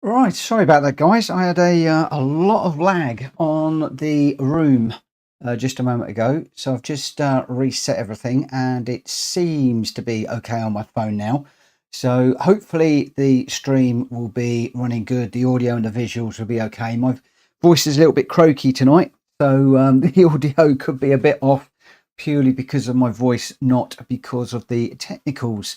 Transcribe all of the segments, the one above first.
Right, sorry about that, guys. I had a lot of lag on the room just a moment ago, so I've just reset everything, and it seems to be okay on my phone now. So hopefully the stream will be running good. The audio and the visuals will be okay. My voice is a little bit croaky tonight, so the audio could be a bit off purely because of my voice, not because of the technicals.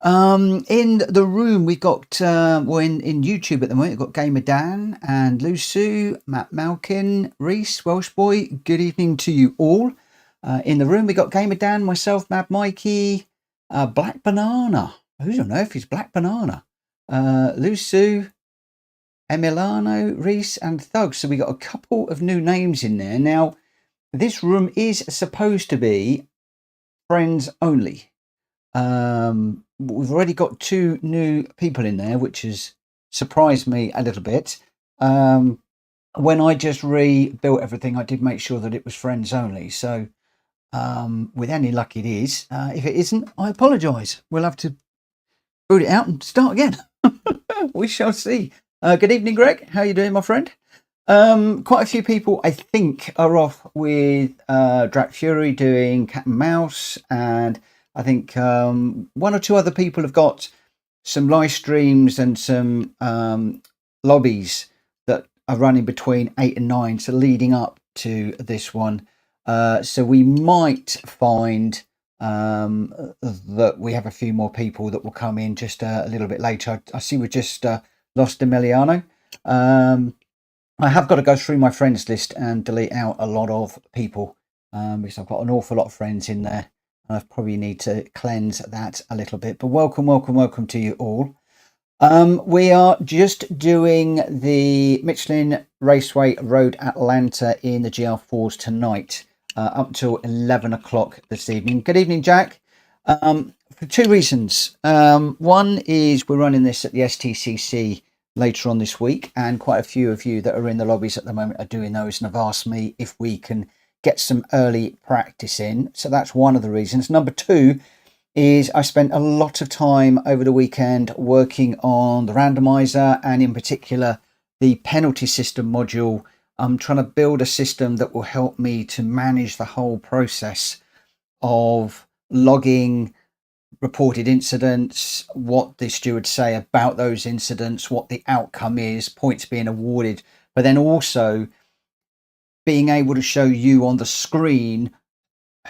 In the room, we've got, in YouTube at the moment, we've got Gamer Dan and Lusu, Matt Malkin, Reese, Welsh Boy. Good evening to you all. In the room, we got Gamer Dan, myself, Mad Mikey, Black Banana. Who's on earth is Black Banana? Lusu, Emiliano, Reese, and Thug. So we got a couple of new names in there. Now, this room is supposed to be friends only. We've already got 2 new people in there, which has surprised me a little bit. When I just rebuilt everything, I did make sure that it was friends only. So with any luck it is. If it isn't, I apologise. We'll have to boot it out and start again. We shall see. Good evening, Greg. How are you doing, my friend? Quite a few people, I think, are off with Drac Fury doing Cat and Mouse, and I think 1 or 2 other people have got some live streams and some lobbies that are running between 8 and 9, so leading up to this one. So we might find that we have a few more people that will come in just a little bit later. I see we just lost Emiliano. I have got to go through my friends list and delete out a lot of people because I've got an awful lot of friends in there. I probably need to cleanse that a little bit. But welcome to you all. We are just doing the Michelin Raceway Road Atlanta in the GR4s tonight up till 11 o'clock this evening. Good evening, Jack. For 2 reasons. One is we're running this at the STCC later on this week, and quite a few of you that are in the lobbies at the moment are doing those and have asked me if we can get some early practice in. So that's one of the reasons. Number 2 is I spent a lot of time over the weekend working on the randomizer, and in particular the penalty system module. I'm trying to build a system that will help me to manage the whole process of logging reported incidents, what the stewards say about those incidents, what the outcome is, points being awarded, but then also being able to show you on the screen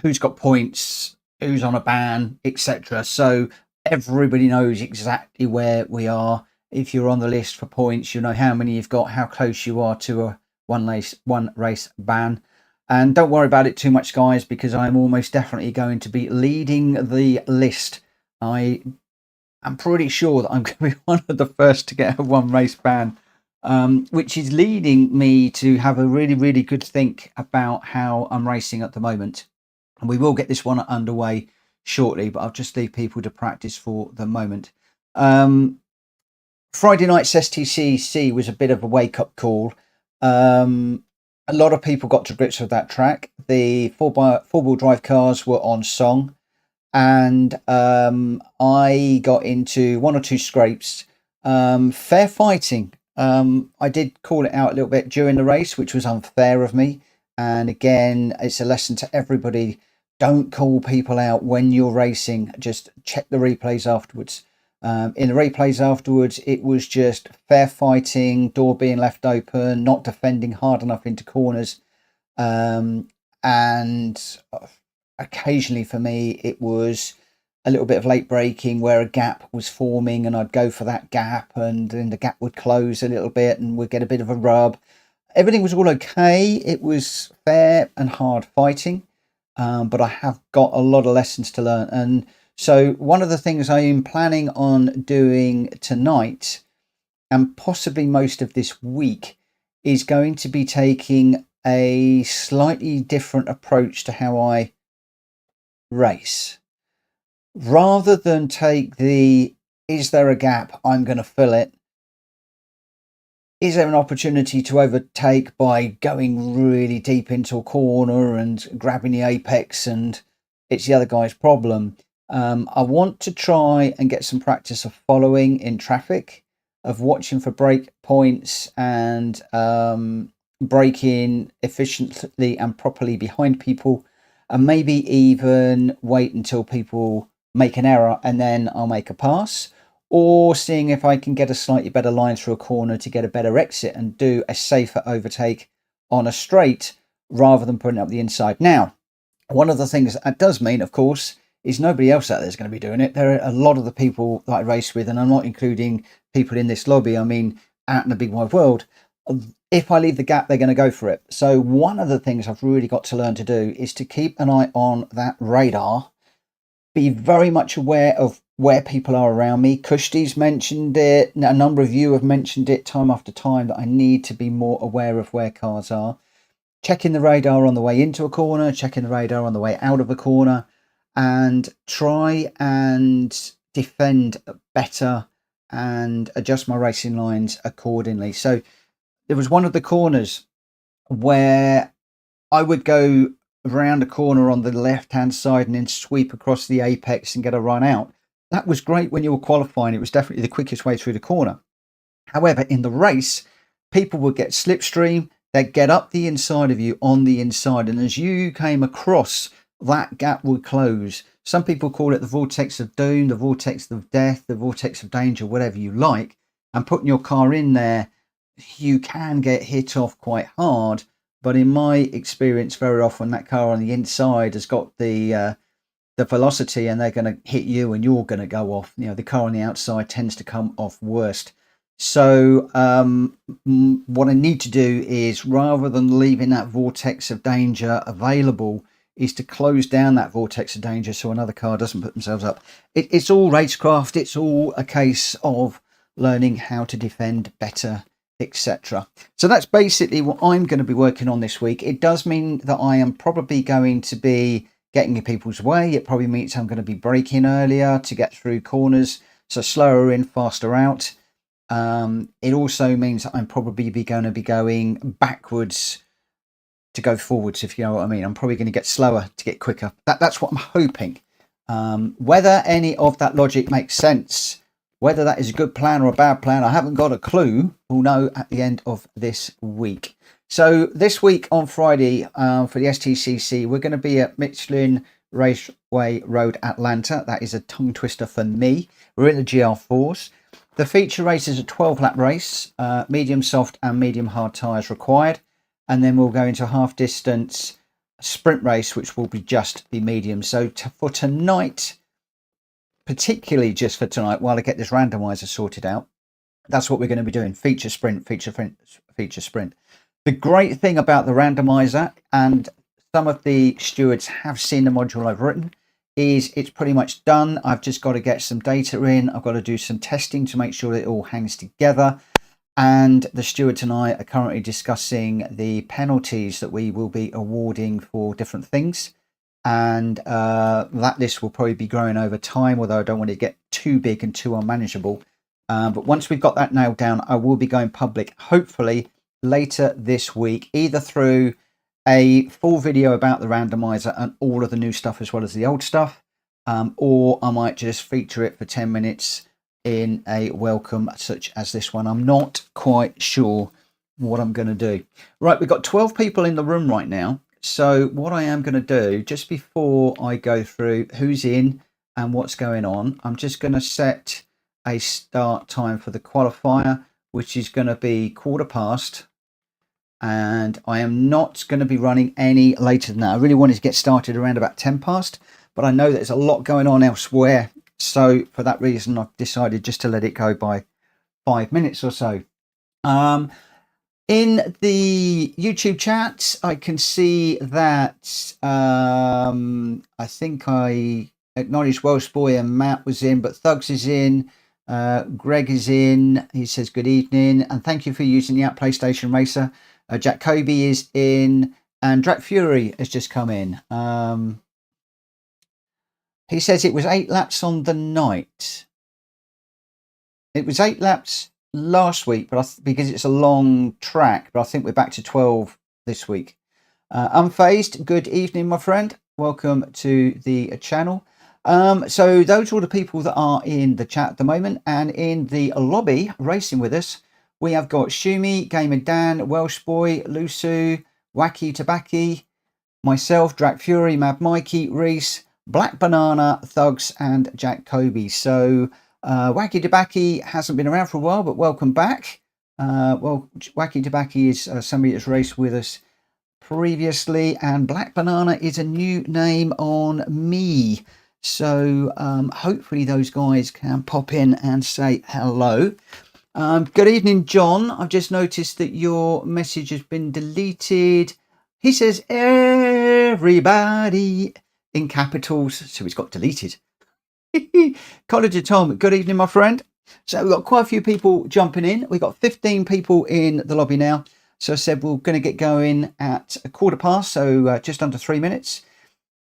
who's got points, who's on a ban, etc. So everybody knows exactly where we are. If you're on the list for points, you know how many you've got, how close you are to a one race ban. And don't worry about it too much, guys, because I'm almost definitely going to be leading the list. I'm pretty sure that I'm going to be one of the first to get a 1 race ban, which is leading me to have a really, really good think about how I'm racing at the moment. And we will get this one underway shortly, but I'll just leave people to practice for the moment. Friday night's STCC was a bit of a wake-up call. A lot of people got to grips with that track. The four-wheel drive cars were on song, and I got into 1 or 2 scrapes. Fair fighting. I did call it out a little bit during the race, which was unfair of me. And again, it's a lesson to everybody. Don't call people out when you're racing. Just check the replays afterwards. In the replays afterwards, it was just fair fighting, door being left open, not defending hard enough into corners. And occasionally for me, it was a little bit of late braking where a gap was forming and I'd go for that gap, and then the gap would close a little bit and we'd get a bit of a rub. Everything was all okay. It was fair and hard fighting, but I have got a lot of lessons to learn. And so one of the things I am planning on doing tonight, and possibly most of this week, is going to be taking a slightly different approach to how I race. Rather than take the, is there a gap, I'm going to fill it, is there an opportunity to overtake by going really deep into a corner and grabbing the apex and it's the other guy's problem. I want to try and get some practice of following in traffic. of watching for break points and braking efficiently and properly behind people, and maybe even wait until people make an error and then I'll make a pass, or seeing if I can get a slightly better line through a corner to get a better exit and do a safer overtake on a straight rather than putting up the inside. Now, one of the things that does mean, of course, is nobody else out there is going to be doing it. There are a lot of the people that I race with, and I'm not including people in this lobby, I mean out in the big wide world. If I leave the gap, they're going to go for it. So one of the things I've really got to learn to do is to keep an eye on that radar, be very much aware of where people are around me. Kushti's mentioned it. A number of you have mentioned it time after time that I need to be more aware of where cars are. Checking the radar on the way into a corner, checking the radar on the way out of a corner, and try and defend better and adjust my racing lines accordingly. So there was one of the corners where I would go around a corner on the left hand side and then sweep across the apex and get a run out. That was great when you were qualifying. It was definitely the quickest way through the corner. However, in the race, people would get slipstream, they'd get up the inside of you on the inside, and as you came across, that gap would close. Some people call it the vortex of doom, the vortex of death, the vortex of danger, whatever you like. And putting your car in there, you can get hit off quite hard. But in my experience, very often that car on the inside has got the velocity, and they're going to hit you and you're going to go off. You know, the car on the outside tends to come off worst. So what I need to do is, rather than leaving that vortex of danger available, is to close down that vortex of danger so another car doesn't put themselves up. It's all racecraft. It's all a case of learning how to defend better, etc. So that's basically what I'm going to be working on this week. It does mean that I am probably going to be getting in people's way. It probably means I'm going to be braking earlier to get through corners, so slower in, faster out. It also means that I'm probably going to be going backwards to go forwards, if you know what I mean. I'm probably going to get slower to get quicker. That's what I'm hoping. Whether any of that logic makes sense, whether that is a good plan or a bad plan, I haven't got a clue. We'll know at the end of this week. So this week on Friday, for the STCC, we're going to be at Michelin Raceway Road Atlanta. That is a tongue twister for me. We're in the GR4s. The feature race is a 12-lap race, medium soft and medium hard tyres required. And then we'll go into a half-distance sprint race, which will be just the medium. So for tonight, particularly just for tonight, while I get this randomizer sorted out, that's what we're going to be doing. Feature sprint, feature sprint. The great thing about the randomizer, and some of the stewards have seen the module I've written, is it's pretty much done. I've just got to get some data in. I've got to do some testing to make sure that it all hangs together. And the stewards and I are currently discussing the penalties that we will be awarding for different things. And that list will probably be growing over time, although I don't want it to get too big and too unmanageable. But once we've got that nailed down, I will be going public, hopefully later this week, either through a full video about the randomizer and all of the new stuff as well as the old stuff, or I might just feature it for 10 minutes in a welcome such as this one. I'm not quite sure what I'm going to do. Right, we've got 12 people in the room right now. So what I am going to do, just before I go through who's in and what's going on, I'm just going to set a start time for the qualifier, which is going to be 1:15. And I am not going to be running any later than that. I really wanted to get started around about 10 past, but I know there's a lot going on elsewhere. So for that reason, I've decided just to let it go by 5 minutes or so. In the YouTube chat, I can see that I think I acknowledged Welsh Boy and Matt was in, but Thugs is in. Greg is in. He says good evening and thank you for using the app PlayStation Racer. Jack Kobe is in, and Drac Fury has just come in. He says it was 8 laps on the night. It was 8 laps last week, but because it's a long track, but I think we're back to 12 this week. Unfazed, good evening, my friend. Welcome to the channel. So those are all the people that are in the chat at the moment, and in the lobby racing with us, we have got Shumi, Gamer Dan, Welsh Boy, Lusu, Wacky Tabaki, myself, Drac Fury, Mad Mikey, Reese, Black Banana, Thugs, and Jack Kobe. So Wacky Tabaki hasn't been around for a while, but welcome back. Well, Wacky Tabaki is somebody that's raced with us previously, and Black Banana is a new name on me. So hopefully those guys can pop in and say hello. Good evening, John. I've just noticed that your message has been deleted. He says everybody in capitals, so it's got deleted. College of Tom, good evening, my friend. So we've got quite a few people jumping in. We've got 15 people in the lobby now. So I said we're going to get going at 1:15, so just under 3 minutes.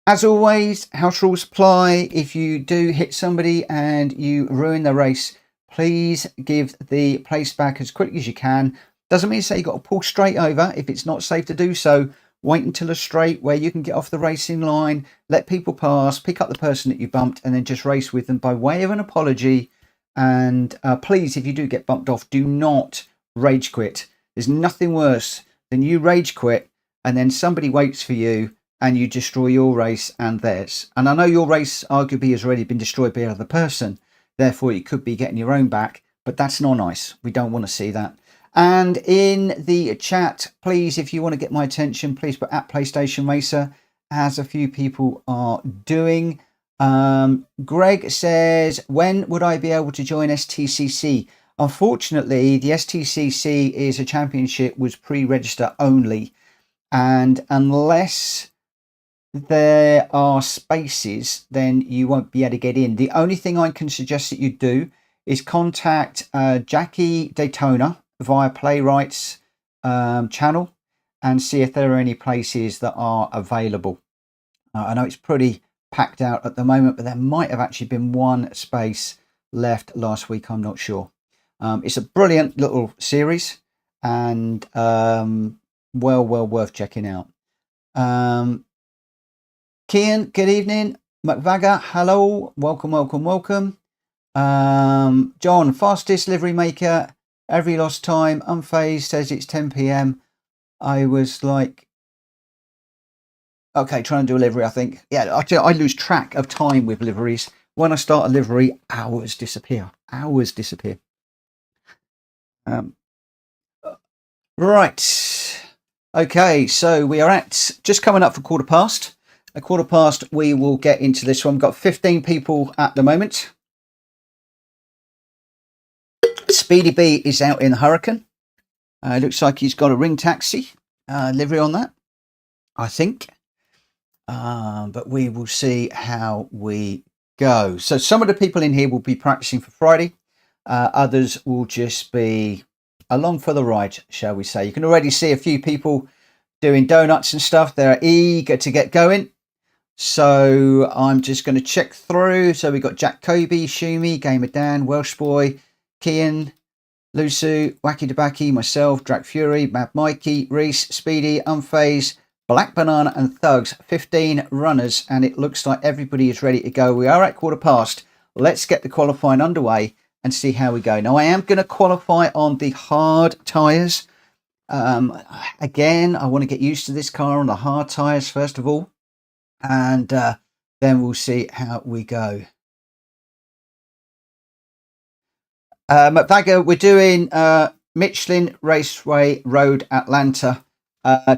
As always, house rules apply. If you do hit somebody and you ruin the race, please give the place back as quickly as you can. Doesn't mean to say you've got to pull straight over. If it's not safe to do so, wait until a straight where you can get off the racing line, let people pass, pick up the person that you bumped, and then just race with them by way of an apology. And please, if you do get bumped off, do not rage quit. There's nothing worse than you rage quit and then somebody waits for you and you destroy your race and theirs. And I know your race arguably has already been destroyed by another person. Therefore, you could be getting your own back, but that's not nice. We don't want to see that. And in the chat, please, if you want to get my attention, please put at PlayStation Racer, as a few people are doing. Greg says, when would I be able to join STCC? Unfortunately, the STCC is a championship was pre-register only. And unless there are spaces, then you won't be able to get in. The only thing I can suggest that you do is contact Jackie Daytona via Playwrights channel and see if there are any places that are available. I know it's pretty packed out at the moment, but there might have actually been one space left last week. I'm not sure. It's a brilliant little series and well worth checking out. Kian, good evening. McVagger, hello. Welcome. John, fastest livery maker, every lost time, unfazed, says it's 10 p.m. I was like, okay, trying to do a livery, I think. Yeah, I lose track of time with liveries. When I start a livery, hours disappear. Right. Okay, so we are at just coming up for 1:15. At 1:15, we will get into this one. We've got 15 people at the moment. Speedy B is out in the Hurricane. Looks like he's got a ring taxi livery on that, I think. But we will see how we go. So some of the people in here will be practicing for Friday. Others will just be along for the ride, shall we say. You can already see a few people doing donuts and stuff. They're eager to get going. So I'm just going to check through. So we've got Jack Kobe, Shumi, Gamer Dan, Welsh Boy, Kian, Lusu, Wacky Tabaki, myself, Drac Fury, Mad Mikey, Reese, Speedy, Unfazed, Black Banana and Thugs. 15 runners, and it looks like everybody is ready to go. We are at 1:15. Let's get the qualifying underway and see how we go. Now, I am going to qualify on the hard tyres. Again, I want to get used to this car on the hard tyres first of all, and then we'll see how we go. McVagger, we're doing Michelin Raceway Road Atlanta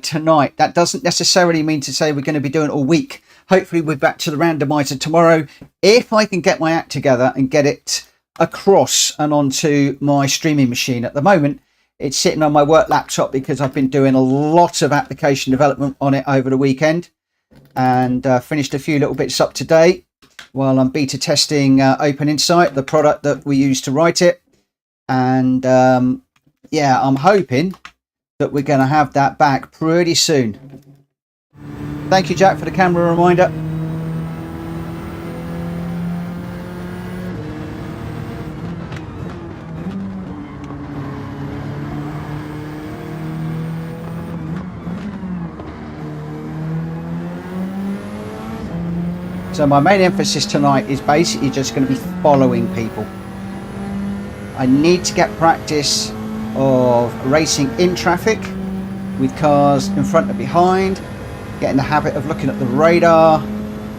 tonight. That doesn't necessarily mean to say we're going to be doing it all week. Hopefully we're back to the randomizer tomorrow, if I can get my act together and get it across and onto my streaming machine. At the moment, it's sitting on my work laptop because I've been doing a lot of application development on it over the weekend, and finished a few little bits up today while I'm beta testing Open Insight, the product that we use to write it. And yeah, I'm hoping that we're going to have that back pretty soon. Thank you, Jack, for the camera reminder. So my main emphasis tonight is basically just going to be following people. I need to get practice of racing in traffic with cars in front and behind, getting the habit of looking at the radar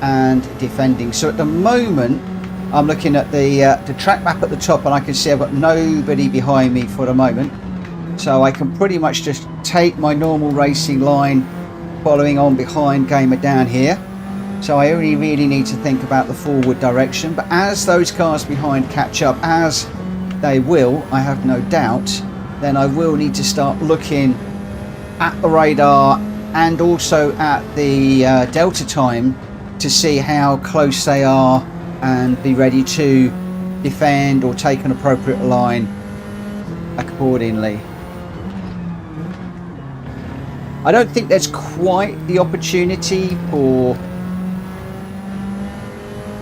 and defending. So at the moment I'm looking at the track map at the top, and I can see I've got nobody behind me for the moment, so I can pretty much just take my normal racing line following on behind Gamer down here. So I only really need to think about the forward direction, but as those cars behind catch up, as they will, I have no doubt, then I will need to start looking at the radar and also at the delta time to see how close they are and be ready to defend or take an appropriate line accordingly. I don't think there's quite the opportunity for...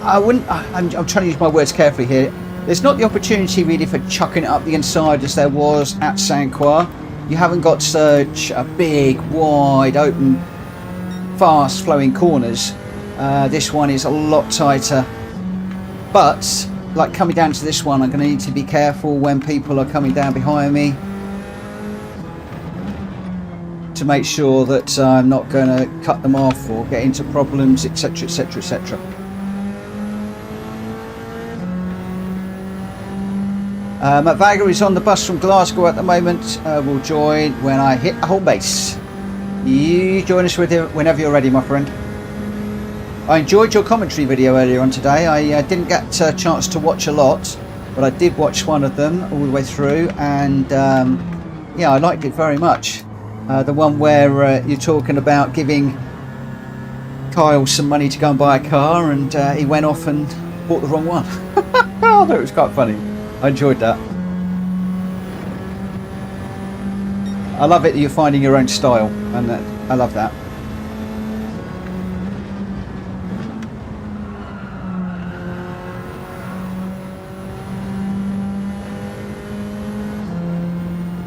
I'm trying to use my words carefully here. There's not the opportunity really for chucking it up the inside as there was at Saint Croix. You haven't got such a big, wide, open, fast flowing corners. This one is a lot tighter. But, like coming down to this one, I'm going to need to be careful when people are coming down behind me to make sure that I'm not going to cut them off or get into problems, etc, etc, etc. Matt Vagger is on the bus from Glasgow at the moment. Will join when I hit the home base. You join us whenever you're ready, my friend. I enjoyed your commentary video earlier on today. I didn't get a chance to watch a lot, but I did watch one of them all the way through, and yeah, I liked it very much. The one where you're talking about giving Kyle some money to go and buy a car, and he went off and bought the wrong one. I thought it was quite funny. I enjoyed that. I love it that you're finding your own style, and I love that.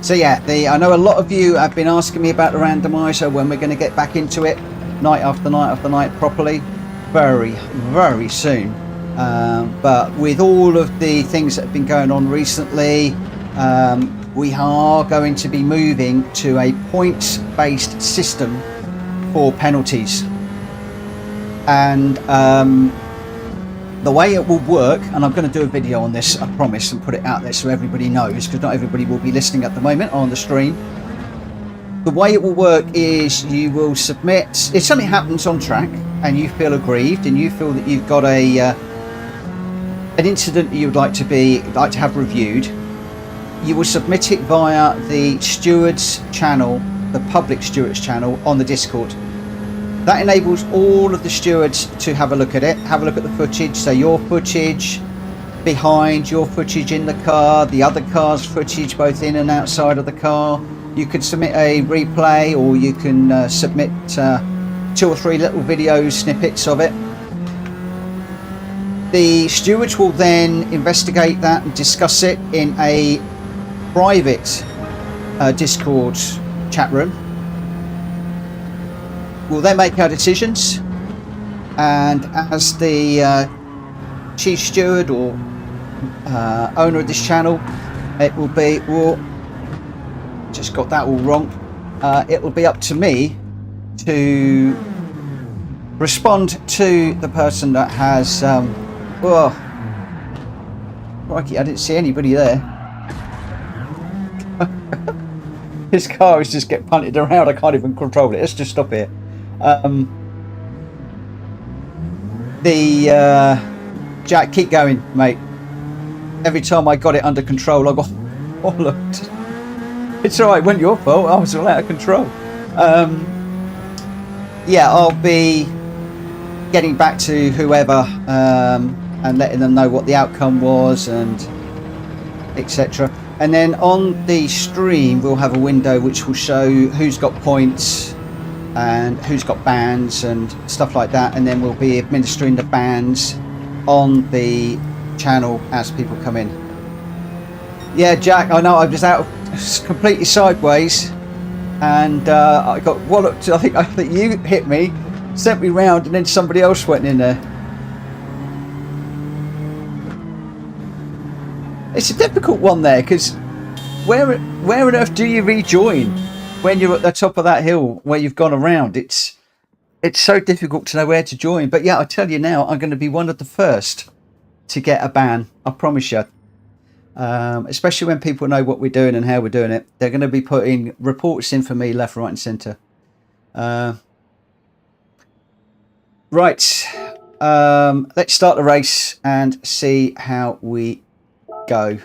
So yeah, I know a lot of you have been asking me about the randomizer, when we're going to get back into it, night after night after night properly. Very, very soon. But with all of the things that have been going on recently, we are going to be moving to a points-based system for penalties. And the way it will work, and I'm going to do a video on this, I promise, and put it out there so everybody knows, because not everybody will be listening at the moment on the stream. The way it will work is you will submit, if something happens on track and you feel aggrieved and you feel that you've got an incident that you'd like to have reviewed, you will submit it via the stewards channel, the public stewards channel on the Discord. That enables all of the stewards to have a look at it, have a look at the footage, so your footage behind, your footage in the car, the other car's footage both in and outside of the car. You can submit a replay, or you can submit 2 or 3 little video snippets of it. The stewards will then investigate that and discuss it in a private Discord chat room. We'll then make our decisions, and as the chief steward or owner of this channel, it will be, just got that all wrong, it will be up to me to respond to the person that has oh crikey, I didn't see anybody there. This car is just getting punted around, I can't even control it. Let's just stop here. Jack, keep going, mate. Every time I got it under control, I got looked. It's alright, it wasn't your fault, I was all out of control. Yeah, I'll be getting back to whoever and letting them know what the outcome was and etc. And then on the stream we'll have a window which will show who's got points and who's got bans and stuff like that, and then we'll be administering the bans on the channel as people come in. Yeah, Jack, I know I was out completely sideways and I got walloped. I think you hit me, sent me round, and then somebody else went in there. It's a difficult one there, because where on earth do you rejoin when you're at the top of that hill where you've gone around? It's so difficult to know where to join. But yeah, I tell you now, I'm going to be one of the first to get a ban. I promise you. Especially when people know what we're doing and how we're doing it. They're going to be putting reports in for me left, right and centre. Right. Let's start the race and see how we go.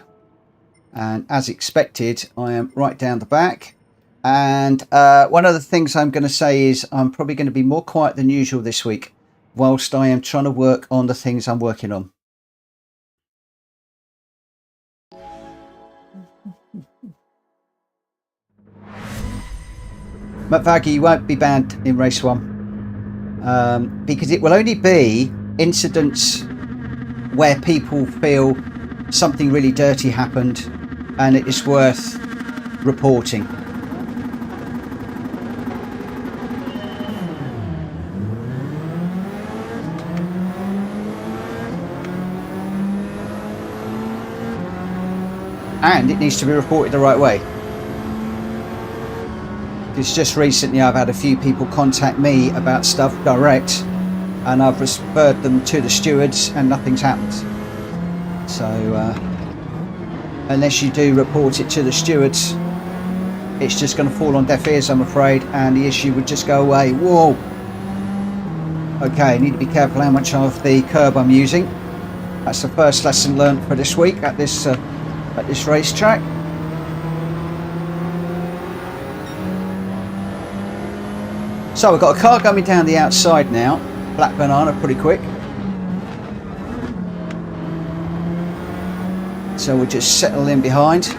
And as expected, I am right down the back. And one of the things I'm going to say is I'm probably going to be more quiet than usual this week, whilst I am trying to work on the things I'm working on. McVaggy won't be banned in race 1 because it will only be incidents where people feel something really dirty happened and it is worth reporting. And it needs to be reported the right way. It's just recently I've had a few people contact me about stuff direct and I've referred them to the stewards and nothing's happened. So unless you do report it to the stewards, it's just going to fall on deaf ears, I'm afraid, and the issue would just go away. Whoa! Okay, I need to be careful how much of the curb I'm using. That's the first lesson learned for this week at this racetrack. So we've got a car coming down the outside now. Black banana, pretty quick. So we'll just settle in behind.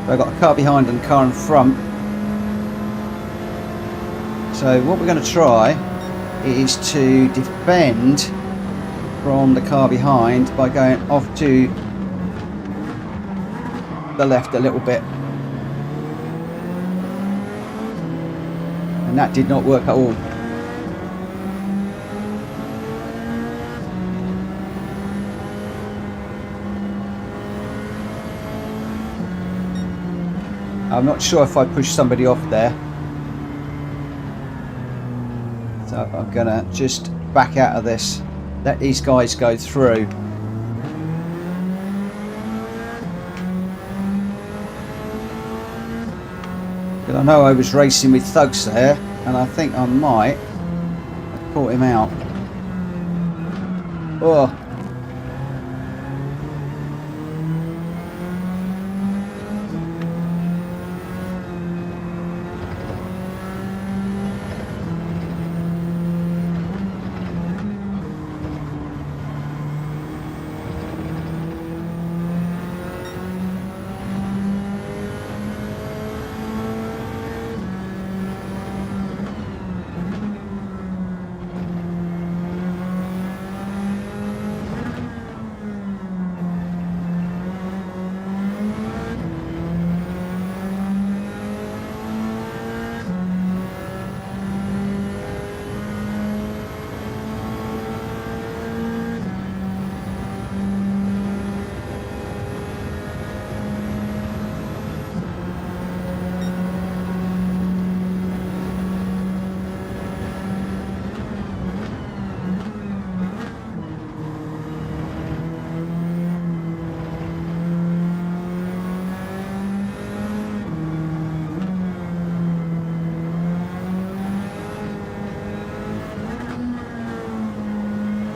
I've got a car behind and a car in front. So what we're going to try is to defend from the car behind by going off to the left a little bit. And that did not work at all. I'm not sure if I pushed somebody off there. So I'm going to just back out of this. Let these guys go through. Because I know I was racing with thugs there, and I think I might have caught him out. Oh.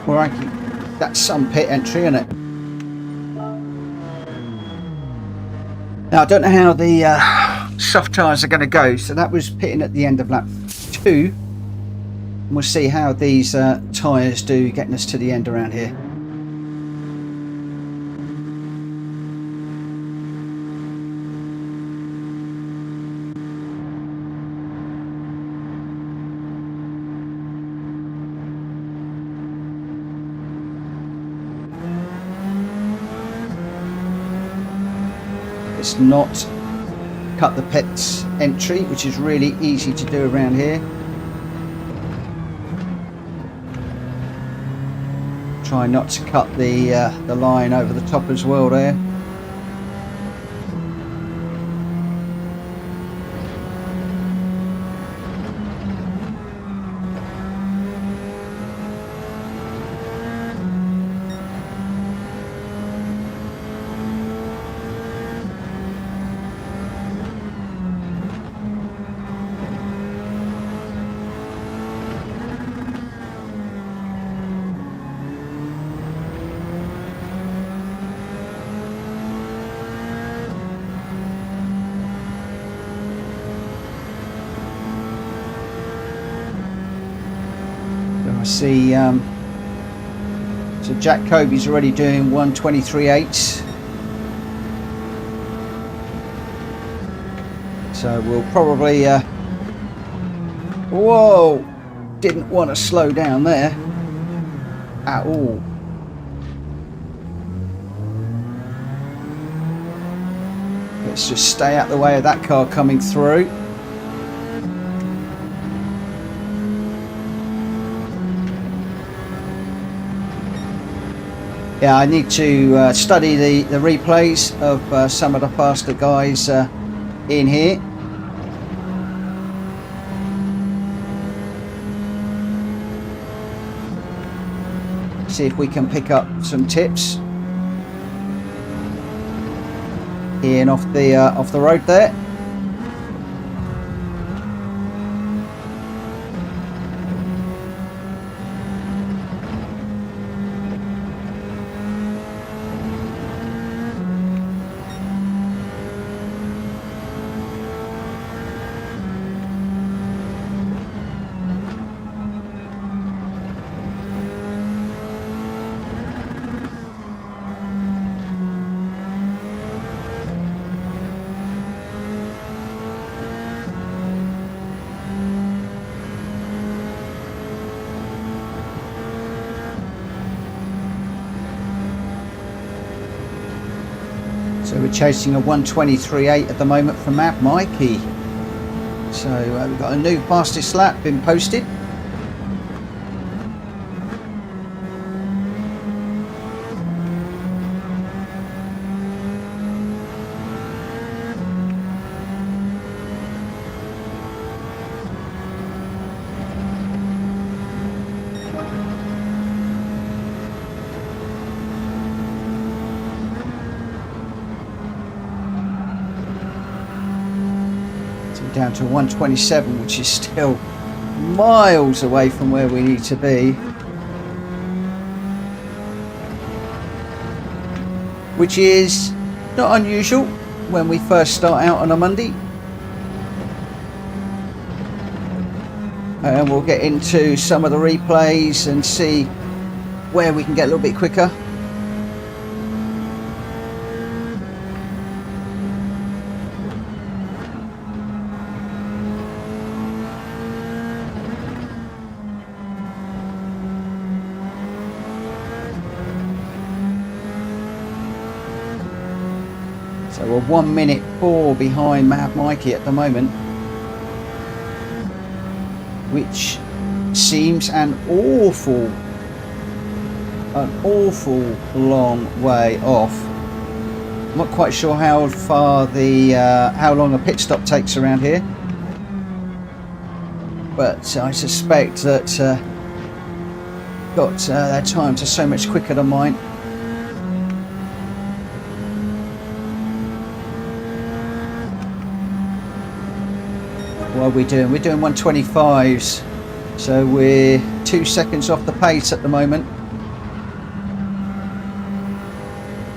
Well, that's some pit entry, isn't it? Now, I don't know how the soft tyres are going to go, so that was pitting at the end of lap 2. And we'll see how these tyres do getting us to the end around here. let's not cut the pets entry, which is really easy to do around here. Try not to cut the line over the top as well there. I see so Jack Kobe's already doing 1:23.8, so we'll probably whoa, didn't want to slow down there at all. Let's just stay out the way of that car coming through. Yeah, I need to study the replays of some of the faster guys in here. See if we can pick up some tips in off the road there. So we're chasing a 1:23.8 at the moment from Mad Mikey. So we've got a new fastest lap been posted. Down to 1:27, which is still miles away from where we need to be, which is not unusual when we first start out on a Monday. And we'll get into some of the replays and see where we can get a little bit quicker. So we're 1:04 behind Mad Mikey at the moment, which seems an awful long way off. I'm not quite sure how far how long a pit stop takes around here, but I suspect that their times are so much quicker than mine. What are we doing? We're doing 1:25s, so we're 2 seconds off the pace at the moment.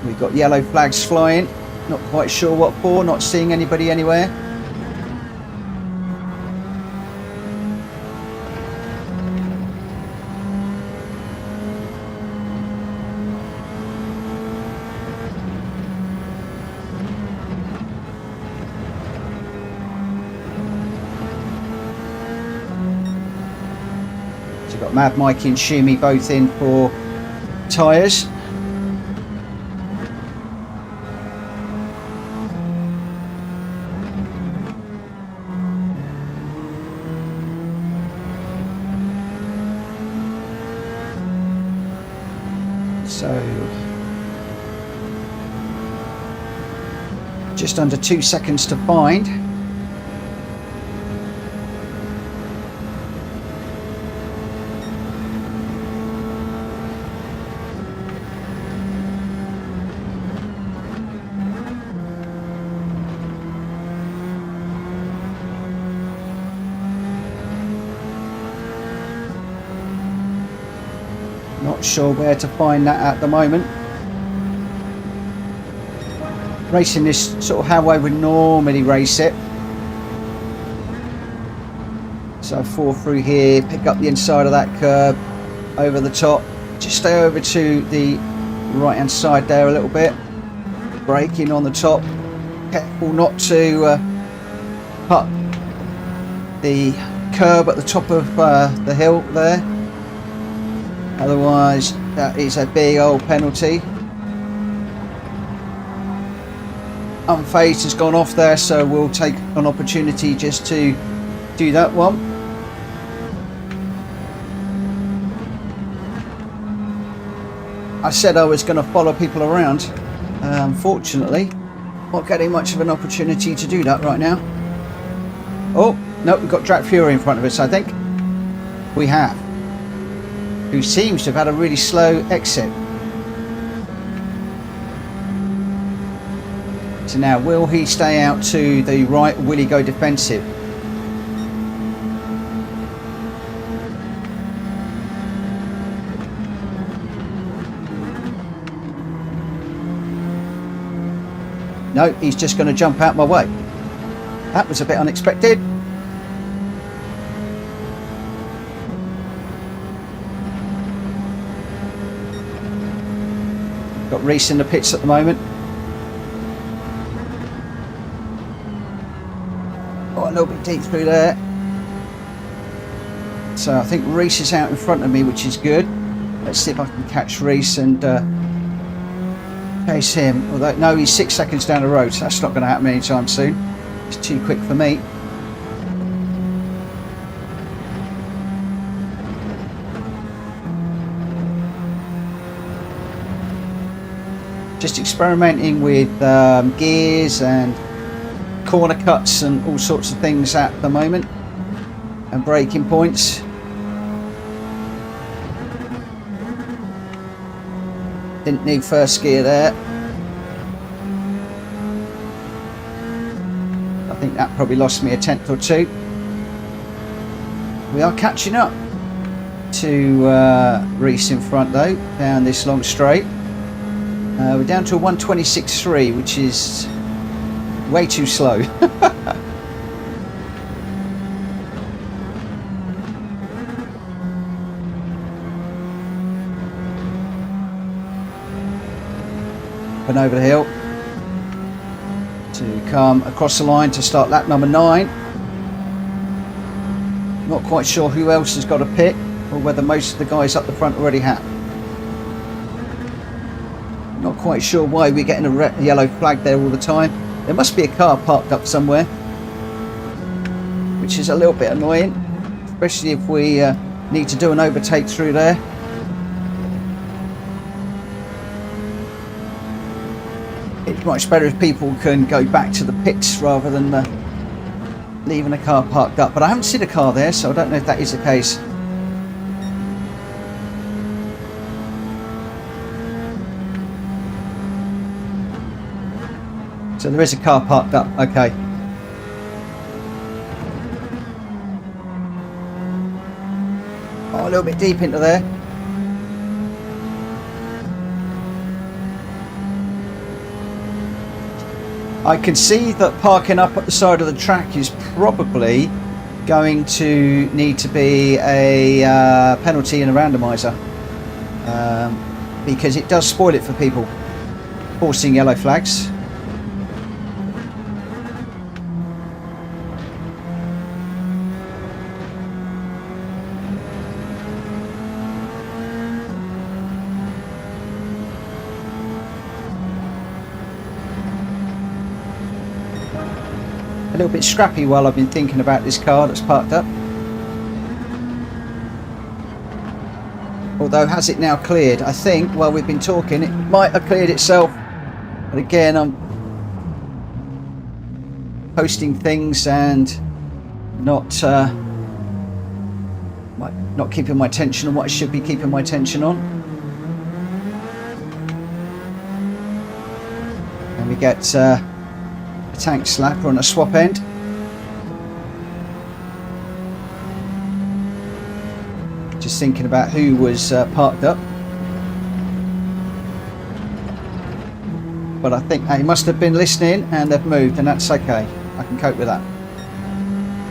We've got yellow flags flying, not quite sure what for, not seeing anybody anywhere. Got Mad Mikey and Shumi both in for tyres. So just under 2 seconds to find. Not sure where to find that at the moment. Racing this sort of how I would normally race it. So fall through here, pick up the inside of that curb, over the top, just stay over to the right hand side there a little bit, braking on the top, careful not to cut the curb at the top of the hill there, otherwise that is a big old penalty. Unfazed has gone off there, so we'll take an opportunity just to do that one. I said I was going to follow people around. Unfortunately, not getting much of an opportunity to do that right now. Oh, no, we've got Drac Fury in front of us, I think. We have. Who seems to have had a really slow exit. So now, will he stay out to the right, or will he go defensive? No, he's just going to jump out my way. That was a bit unexpected. Got Reese in the pits at the moment. Oh, a little bit deep through there. So I think Reese is out in front of me, which is good. Let's see if I can catch Reese and chase him. Although, no, he's 6 seconds down the road, so that's not going to happen anytime soon. It's too quick for me. Just experimenting with gears and corner cuts and all sorts of things at the moment, and braking points. Didn't need first gear there. I think that probably lost me a tenth or two. We are catching up to Reese in front though, down this long straight. We're down to a 1:26.3, which is way too slow. And over the hill to come across the line to start lap number 9. Not quite sure who else has got a pit, or whether most of the guys up the front already have. Not quite sure why we're getting a yellow flag there all the time. There must be a car parked up somewhere, which is a little bit annoying, especially if we need to do an overtake through there. It's much better if people can go back to the pits rather than leaving a car parked up. But I haven't seen a car there, so I don't know if that is the case. So there is a car parked up, okay. Oh, a little bit deep into there. I can see that parking up at the side of the track is probably going to need to be a penalty and a randomizer, because it does spoil it for people forcing yellow flags. A little bit scrappy while I've been thinking about this car that's parked up. Although, has it now cleared? I think, while we've been talking, it might have cleared itself. But again, I'm posting things and not keeping my attention on what I should be keeping my attention on. And we get a tank slapper on a swap end. Just thinking about who was parked up. But I think they must have been listening and they've moved, and that's okay. I can cope with that.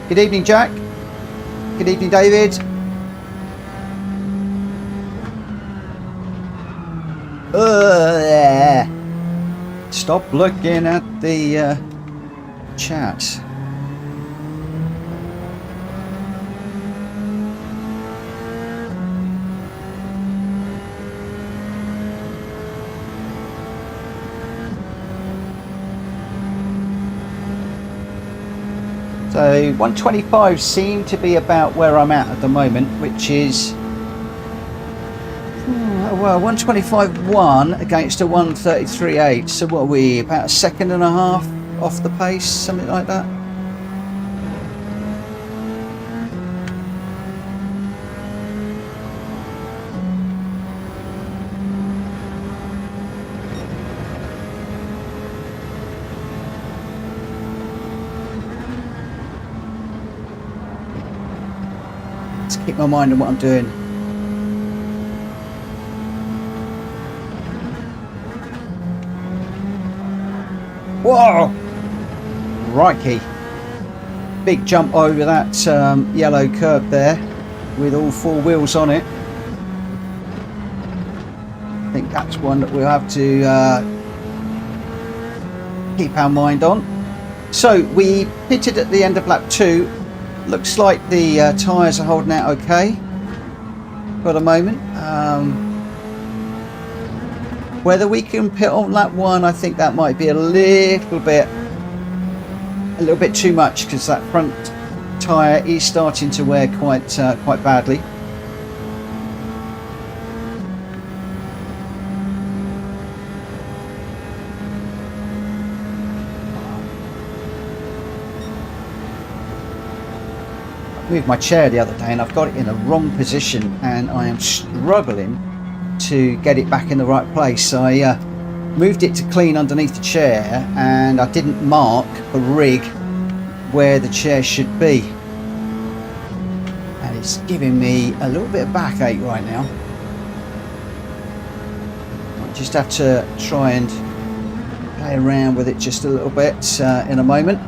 Good evening, Jack. Good evening, David. Stop looking at the chat. So 125 seemed to be about where I'm at the moment, which is well, 125.1 against a 133.8. So what are we, about a second and a half off the pace, something like that? Let's keep my mind on what I'm doing. Whoa! Crikey. Big jump over that yellow curb there with all four wheels on it. I think that's one that we'll have to keep our mind on. So we pitted at the end of lap 2. Looks like the tyres are holding out okay for the moment. Whether we can pit on lap 1, I think that might be a little bit too much, because that front tyre is starting to wear quite badly. I moved my chair the other day and I've got it in the wrong position, and I am struggling to get it back in the right place. I moved it to clean underneath the chair and I didn't mark the rig where the chair should be, and it's giving me a little bit of backache right now. I just have to try and play around with it just a little bit in a moment.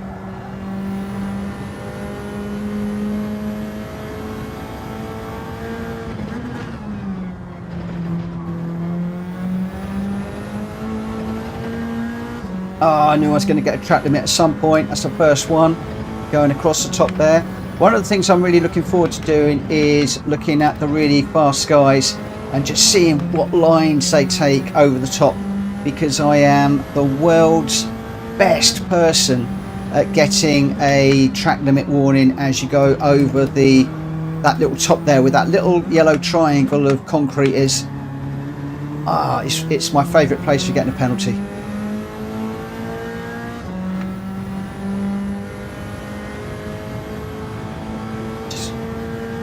Oh, I knew I was going to get a track limit at some point. That's the first one going across the top there. One of the things I'm really looking forward to doing is looking at the really fast guys and just seeing what lines they take over the top, because I am the world's best person at getting a track limit warning as you go over that little top there with that little yellow triangle of concrete is. It's my favourite place for getting a penalty.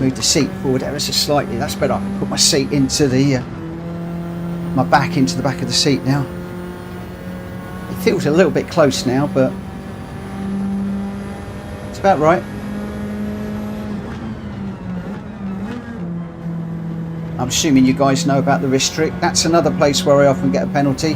Move the seat forward ever so slightly. That's better. I can put my seat into my back into the back of the seat now. It feels a little bit close now, but it's about right. I'm assuming you guys know about the restrict. That's another place where I often get a penalty.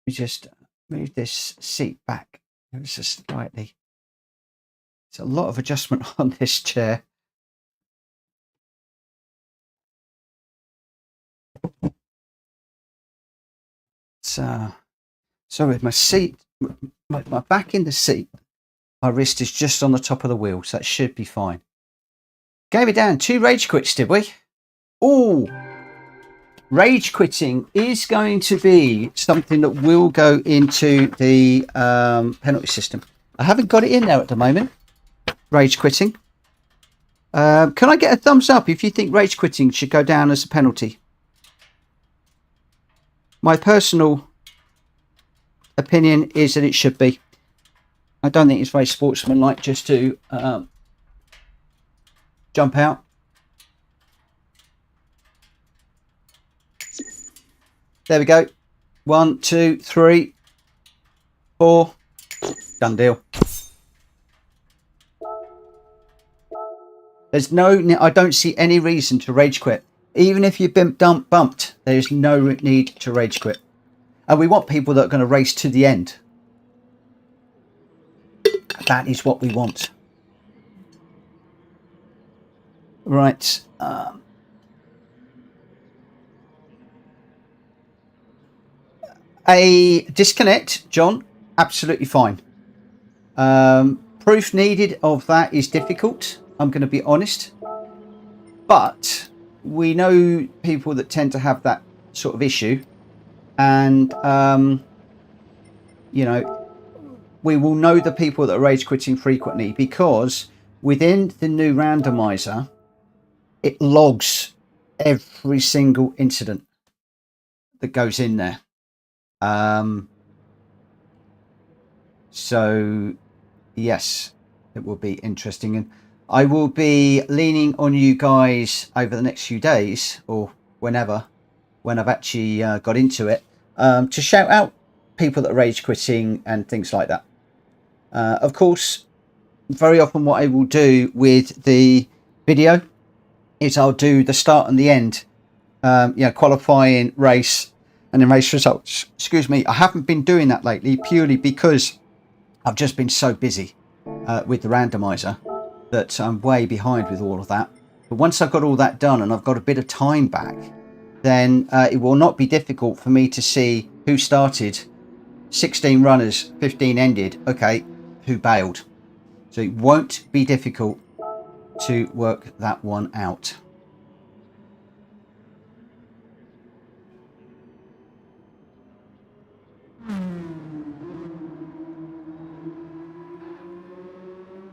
Just move this seat back ever so slightly. It's a lot of adjustment on this chair. So with my seat, my back in the seat, my wrist is just on the top of the wheel, so that should be fine. Gave it down 2 rage quits, did we? Oh, Rage quitting is going to be something that will go into the penalty system. I haven't got it in there at the moment. Rage quitting. Can I get a thumbs up if you think rage quitting should go down as a penalty? My personal opinion is that it should be. I don't think it's very sportsmanlike just to jump out. There we go. 1, 2, 3, 4. Done deal. There's I don't see any reason to rage quit. Even if you've been bumped, there's no need to rage quit. And we want people that are going to race to the end. That is what we want. Right. A disconnect, John, absolutely fine. Proof needed of that is difficult, I'm going to be honest. But we know people that tend to have that sort of issue. And, you know, we will know the people that are rage quitting frequently because within the new randomizer, it logs every single incident that goes in there. So yes, it will be interesting, and I will be leaning on you guys over the next few days or whenever, when I've actually got into it, to shout out people that are rage quitting and things like that. Of course, very often what I will do with the video is I'll do the start and the end, qualifying, race, and then race results. Excuse me, I haven't been doing that lately purely because I've just been so busy with the randomizer that I'm way behind with all of that. But once I've got all that done and I've got a bit of time back, then it will not be difficult for me to see who started, 16 runners, 15 ended, okay, who bailed. So it won't be difficult to work that one out.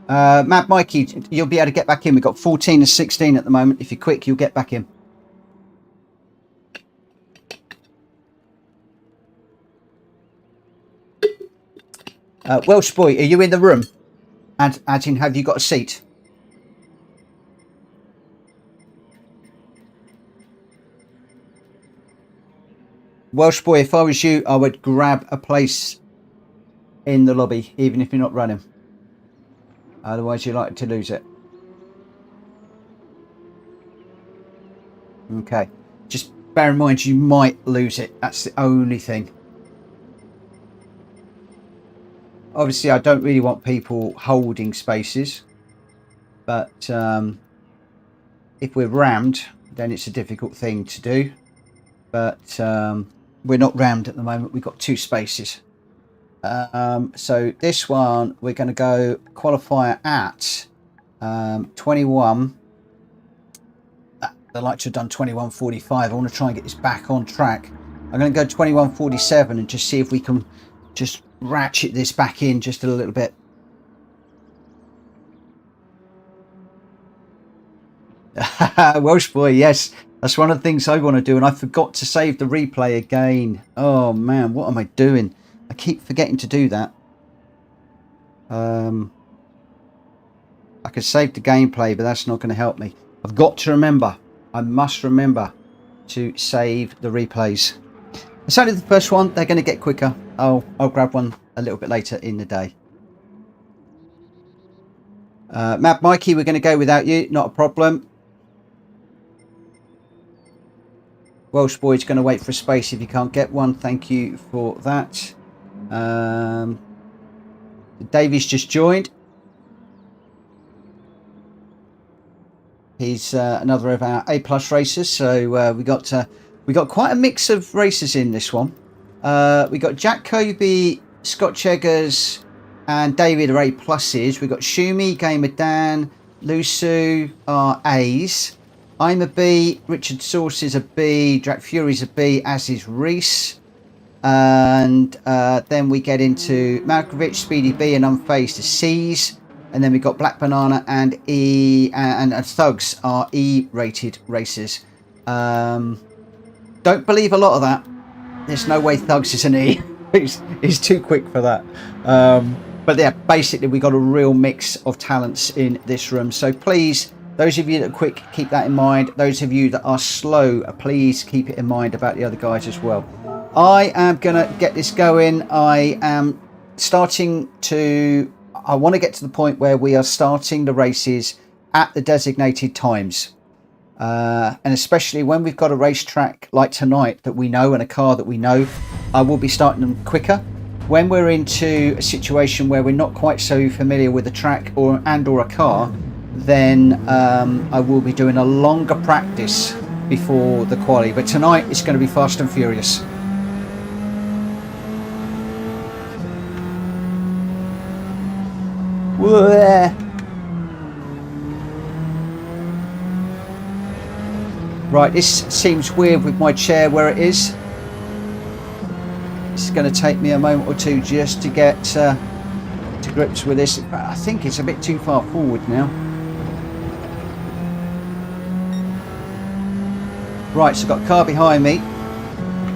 Mad Mikey, you'll be able to get back in. We've got 14 and 16 at the moment. If you're quick, you'll get back in. Welsh boy, are you in the room? And as in, have you got a seat? Welsh boy, if I was you, I would grab a place in the lobby, even if you're not running. Otherwise, you're likely to lose it. Okay. Just bear in mind, you might lose it. That's the only thing. Obviously, I don't really want people holding spaces. But if we're rammed, then it's a difficult thing to do. But we're not rammed at the moment. We've got 2 spaces. So this one, we're going to go qualifier at 21. I'd like to have done 21:45. I want to try and get this back on track. I'm going to go 21:47 and just see if we can just ratchet this back in just a little bit. Welsh boy, yes, that's one of the things I want to do, and I forgot to save the replay again. Oh man, what am I doing? I keep forgetting to do that. I could save the gameplay, but that's not going to help me. I've got to remember. I must remember to save the replays. It's only the first one. They're going to get quicker. I'll grab one a little bit later in the day. Mad Mikey, we're going to go without you. Not a problem. Welsh boy's going to wait for a space if you can't get one. Thank you for that. Davey's just joined. He's another of our A+ racers. So we got quite a mix of racers in this one. We got Jack Kobe, Scott Cheggers, and David are A+s. We got Shumi, Gamer Dan, Lusu are A's. I'm a B, Richard Source is a B, Drac Fury's a B, as is Reese. And then we get into Malkovich, Speedy B, and Unfazed as C's. And then we've got Black Banana and E, and Thugs are E-rated races. Don't believe a lot of that. There's no way Thugs is an E. He's too quick for that. But yeah, basically we got a real mix of talents in this room. So please, those of you that are quick, keep that in mind. Those of you that are slow, please keep it in mind about the other guys as well. I am going to get this going. I am starting to... I want to get to the point where we are starting the races at the designated times. And especially when we've got a racetrack like tonight that we know and a car that we know, I will be starting them quicker. When we're into a situation where we're not quite so familiar with the track or a car, then I will be doing a longer practice before the quali. But tonight it's going to be fast and furious. Right, this seems weird with my chair where it is. It's going to take me a moment or two just to get to grips with this. I think it's a bit too far forward now. Right, so I've got a car behind me.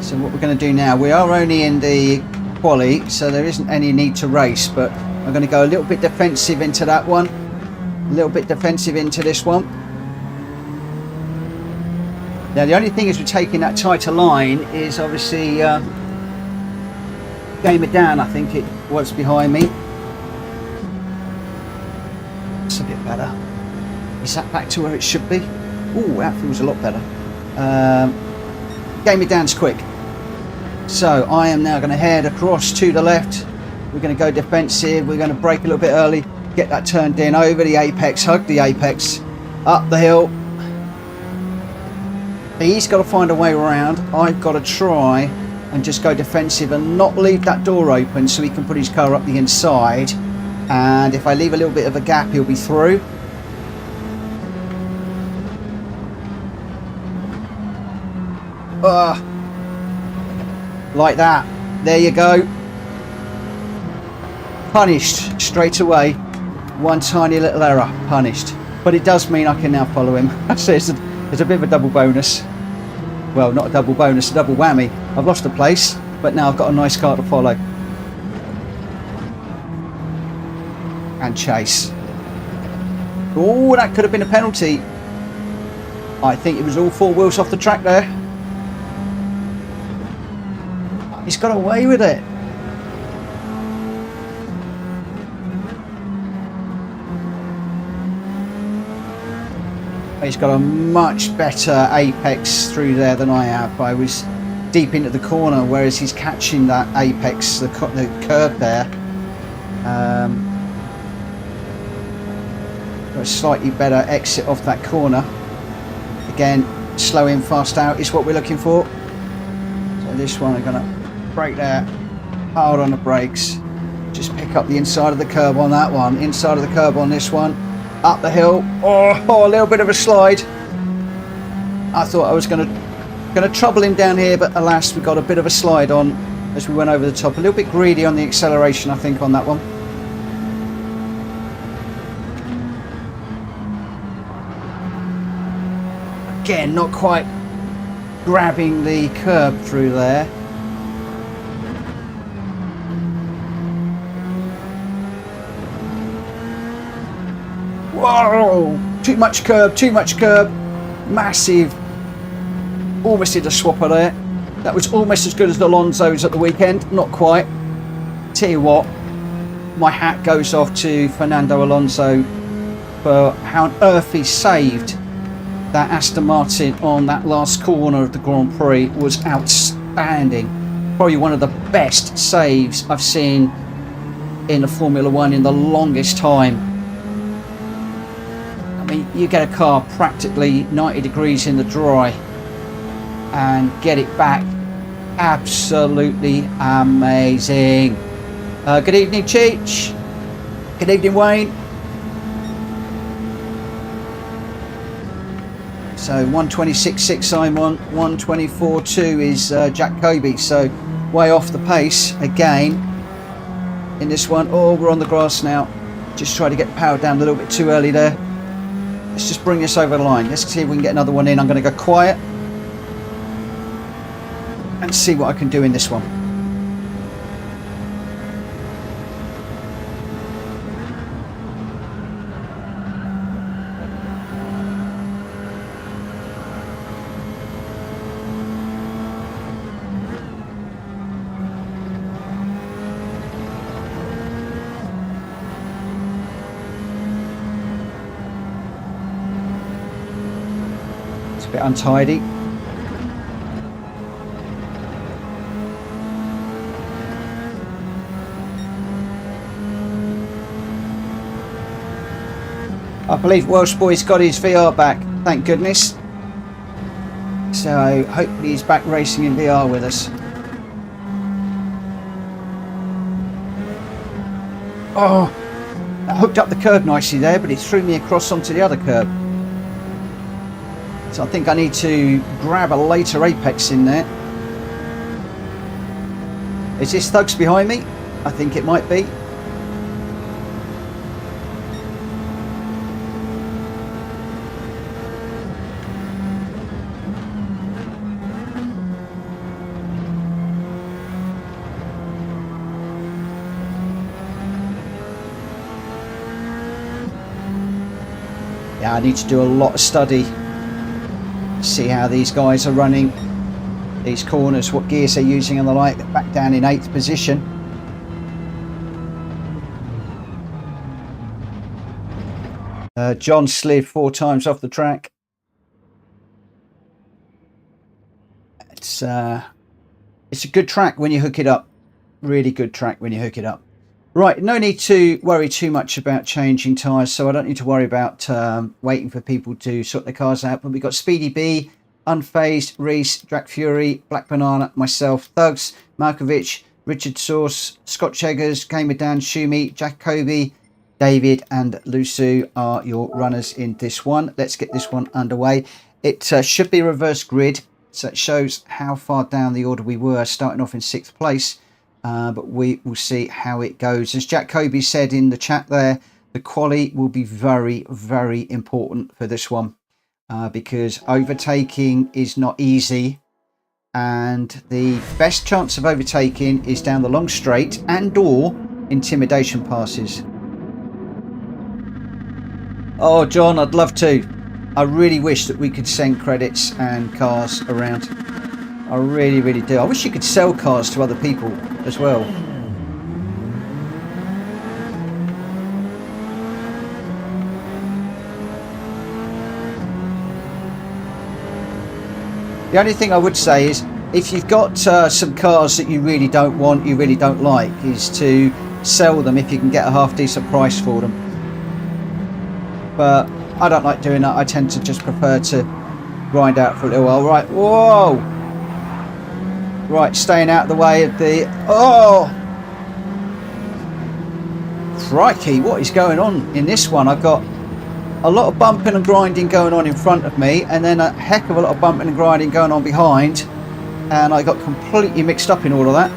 So what we're going to do now, we are only in the quali, so there isn't any need to race, but I'm going to go a little bit defensive into that one, a little bit defensive into this one. Now the only thing is with taking that tighter line is obviously game it down. I think it was behind me. It's a bit better. Is that back to where it should be? Oh, that feels a lot better. Game it down's quick. So I am now going to head across to the left. We're going to go defensive. We're going to brake a little bit early, get that turned in over the apex, hug the apex, up the hill. He's got to find a way around. I've got to try and just go defensive and not leave that door open so he can put his car up the inside. And if I leave a little bit of a gap, he'll be through. Like that. There you go. Punished straight away. One tiny little error, punished. But it does mean I can now follow him. So it's a bit of a double bonus. Well, not a double bonus, a double whammy. I've lost a place, but now I've got a nice car to follow. And chase. Oh, that could have been a penalty. I think it was all four wheels off the track there. He's got away with it. He's got a much better apex through there than I have. I was deep into the corner, whereas he's catching that apex, the curb there. Got a slightly better exit off that corner. Again, slow in, fast out is what we're looking for. So this one, I'm going to brake there, hard on the brakes. Just pick up the inside of the curb on that one, inside of the curb on this one. Up the hill. Oh, a little bit of a slide. I thought I was going to trouble him down here, but alas, we got a bit of a slide on as we went over the top. A little bit greedy on the acceleration, I think, on that one. Again, not quite grabbing the curb through there. Whoa! Too much curb, massive. Almost did a swapper there. That was almost as good as the Alonso's at the weekend, not quite. Tell you what, my hat goes off to Fernando Alonso for how on earth he saved that Aston Martin on that last corner of the Grand Prix. Was outstanding. Probably one of the best saves I've seen in the Formula One in the longest time. I mean, you get a car practically 90 degrees in the dry and get it back. Absolutely amazing. Good evening, Cheech. Good evening, Wayne. So 126.6 I'm on, 124.2 is Jack Kobe. So way off the pace again in this one. Oh, we're on the grass now. Just try to get power down a little bit too early there. Let's just bring this over the line. Let's see if we can get another one in. I'm going to go quiet and see what I can do in this one. It's a bit untidy. I believe Welsh Boy's got his VR back, thank goodness. So hopefully he's back racing in VR with us. Oh, that hooked up the curb nicely there, but it threw me across onto the other curb. So I think I need to grab a later apex in there. Is this Thugs behind me? I think it might be. Yeah, I need to do a lot of study. See how these guys are running these corners, what gears they're using and the like. Back down in 8th position. John slid 4 times off the track. It's a good track when you hook it up. Really good track when you hook it up. Right, no need to worry too much about changing tyres, so I don't need to worry about waiting for people to sort their cars out. But we've got Speedy B, Unfazed, Reese, Drac Fury, Black Banana, myself, Thugs, Malkovich, Richard Source, Scott Eggers, Gamer Dan, Shumi, Jack Kobe, David and Lusu are your runners in this one. Let's get this one underway. It should be a reverse grid, so it shows how far down the order we were, starting off in 6th place. But we will see how it goes. As Jack Kobe said in the chat there, the quali will be very, very important for this one because overtaking is not easy, and the best chance of overtaking is down the long straight and or intimidation passes. Oh, John, I'd love to. I really wish that we could send credits and cars around. I really, really do. I wish you could sell cars to other people as well. The only thing I would say is, if you've got some cars that you really don't want, you really don't like, is to sell them if you can get a half decent price for them. But I don't like doing that. I tend to just prefer to grind out for a little while. Right, whoa! Right, staying out of the way of the... Oh! Crikey, what is going on in this one? I've got a lot of bumping and grinding going on in front of me, and then a heck of a lot of bumping and grinding going on behind, and I got completely mixed up in all of that.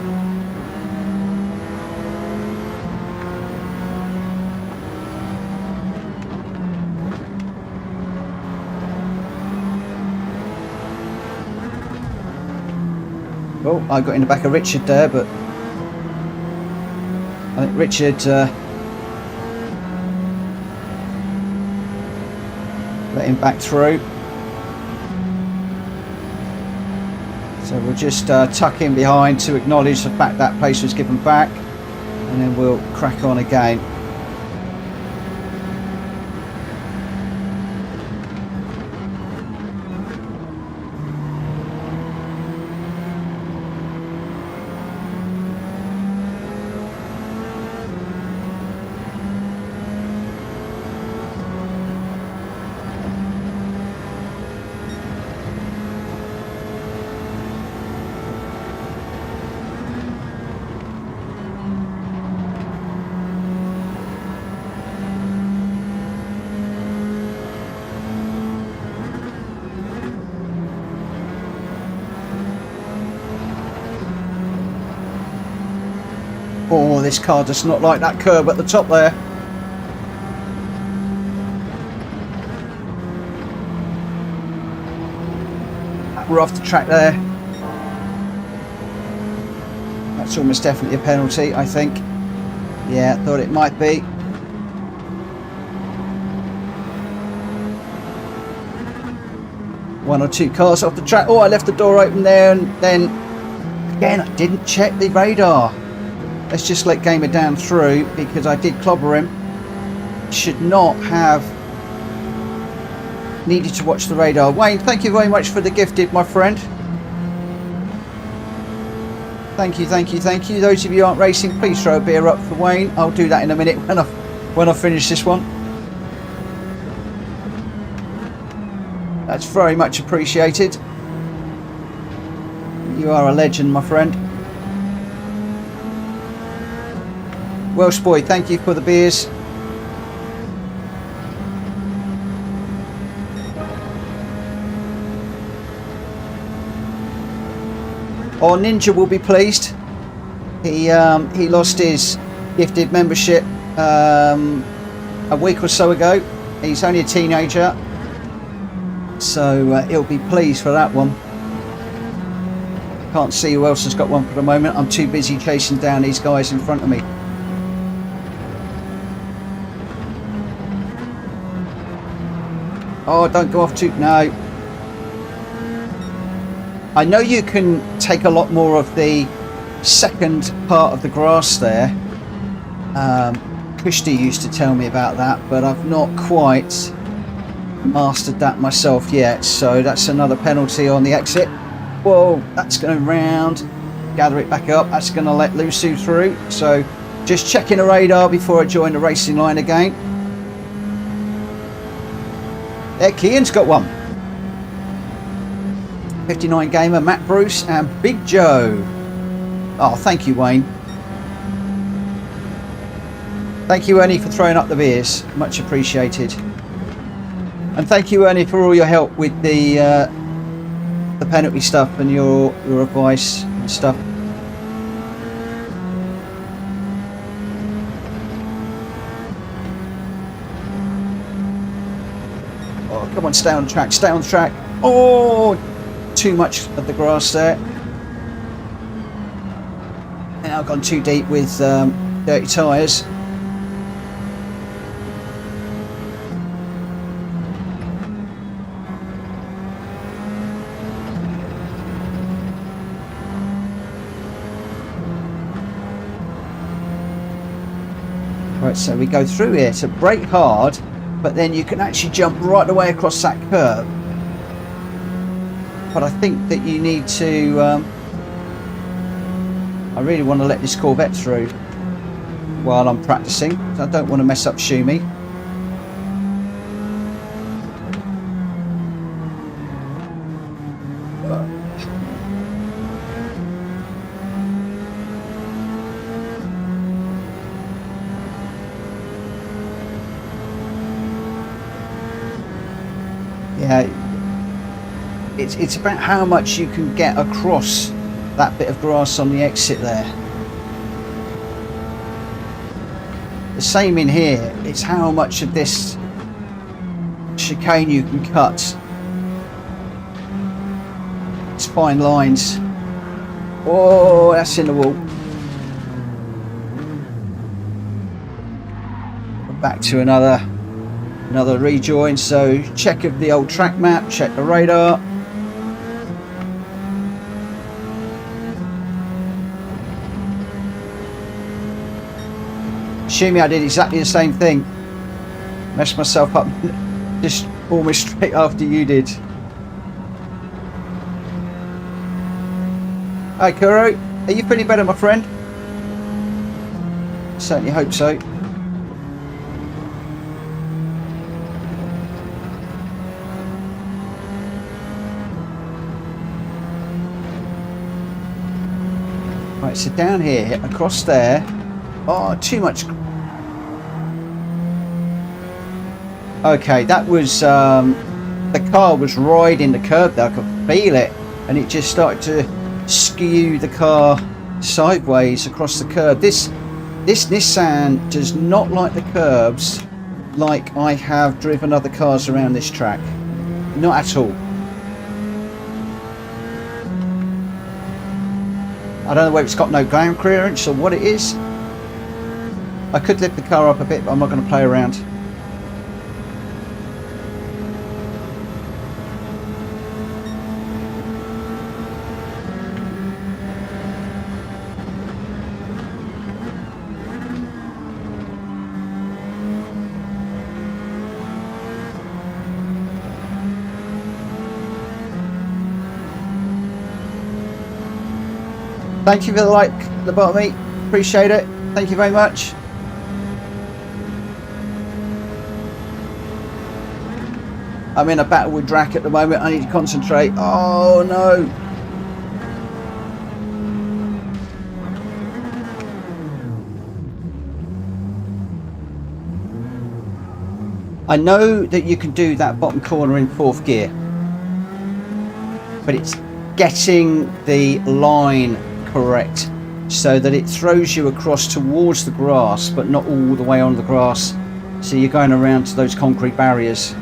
Oh, I got in the back of Richard there, but I think Richard let him back through. So we'll just tuck in behind to acknowledge the fact that place was given back, and then we'll crack on again. Oh, this car does not like that curb at the top there. We're off the track there. That's almost definitely a penalty, I think. Yeah, thought it might be. One or two cars off the track. Oh, I left the door open there, and then again I didn't check the radar. Let's just let Gamer down through because I did clobber him. Should not have needed to watch the radar. Wayne, thank you very much for the gifted, my friend. Thank you, thank you, thank you. Those of you who aren't racing, please throw a beer up for Wayne. I'll do that in a minute when I finish this one. That's very much appreciated. You are a legend, my friend. Welsh boy, thank you for the beers. Oh, Ninja will be pleased. He lost his gifted membership a week or so ago. He's only a teenager, so he'll be pleased for that one. Can't see who else has got one for the moment. I'm too busy chasing down these guys in front of me. Oh, don't go off too... No. I know you can take a lot more of the second part of the grass there. Kushti used to tell me about that, but I've not quite mastered that myself yet. So that's another penalty on the exit. Whoa, that's going round. Gather it back up. That's going to let Lusu through. So just checking the radar before I join the racing line again. There, Kian's got one. 59 Gamer, Matt Bruce and Big Joe. Oh, thank you, Wayne. Thank you, Ernie, for throwing up the beers. Much appreciated. And thank you, Ernie, for all your help with the penalty stuff and your advice and stuff. Oh, come on, stay on track, stay on track. Oh, too much of the grass there. Now I've gone too deep with dirty tyres. Right, so we go through here to brake hard, but then you can actually jump right away across that curb. But I think that you need to I really want to let this Corvette through while I'm practicing. I don't want to mess up Shumi. Yeah, it's about how much you can get across that bit of grass on the exit there. The same in here. It's how much of this chicane you can cut. It's fine lines. Oh, that's in the wall. We're back to another rejoin. So check of the old track map, check the radar. Shumi, I did exactly the same thing. Messed myself up just almost straight after you did. Hi Kuro, are you feeling better, my friend? Certainly hope so. Right, so down here, across there. Oh, too much. Okay, that was the car was riding the curb there. I could feel it, and it just started to skew the car sideways across the curb. This Nissan does not like the curbs like I have driven other cars around this track. Not at all. I don't know whether it's got no ground clearance or what it is. I could lift the car up a bit, but I'm not going to play around. Thank you for the like, the bottom meat. Appreciate it. Thank you very much. I'm in a battle with Drac at the moment. I need to concentrate. Oh no. I know that you can do that bottom corner in 4th gear, but it's getting the line correct so that it throws you across towards the grass, but not all the way on the grass. So you're going around to those concrete barriers.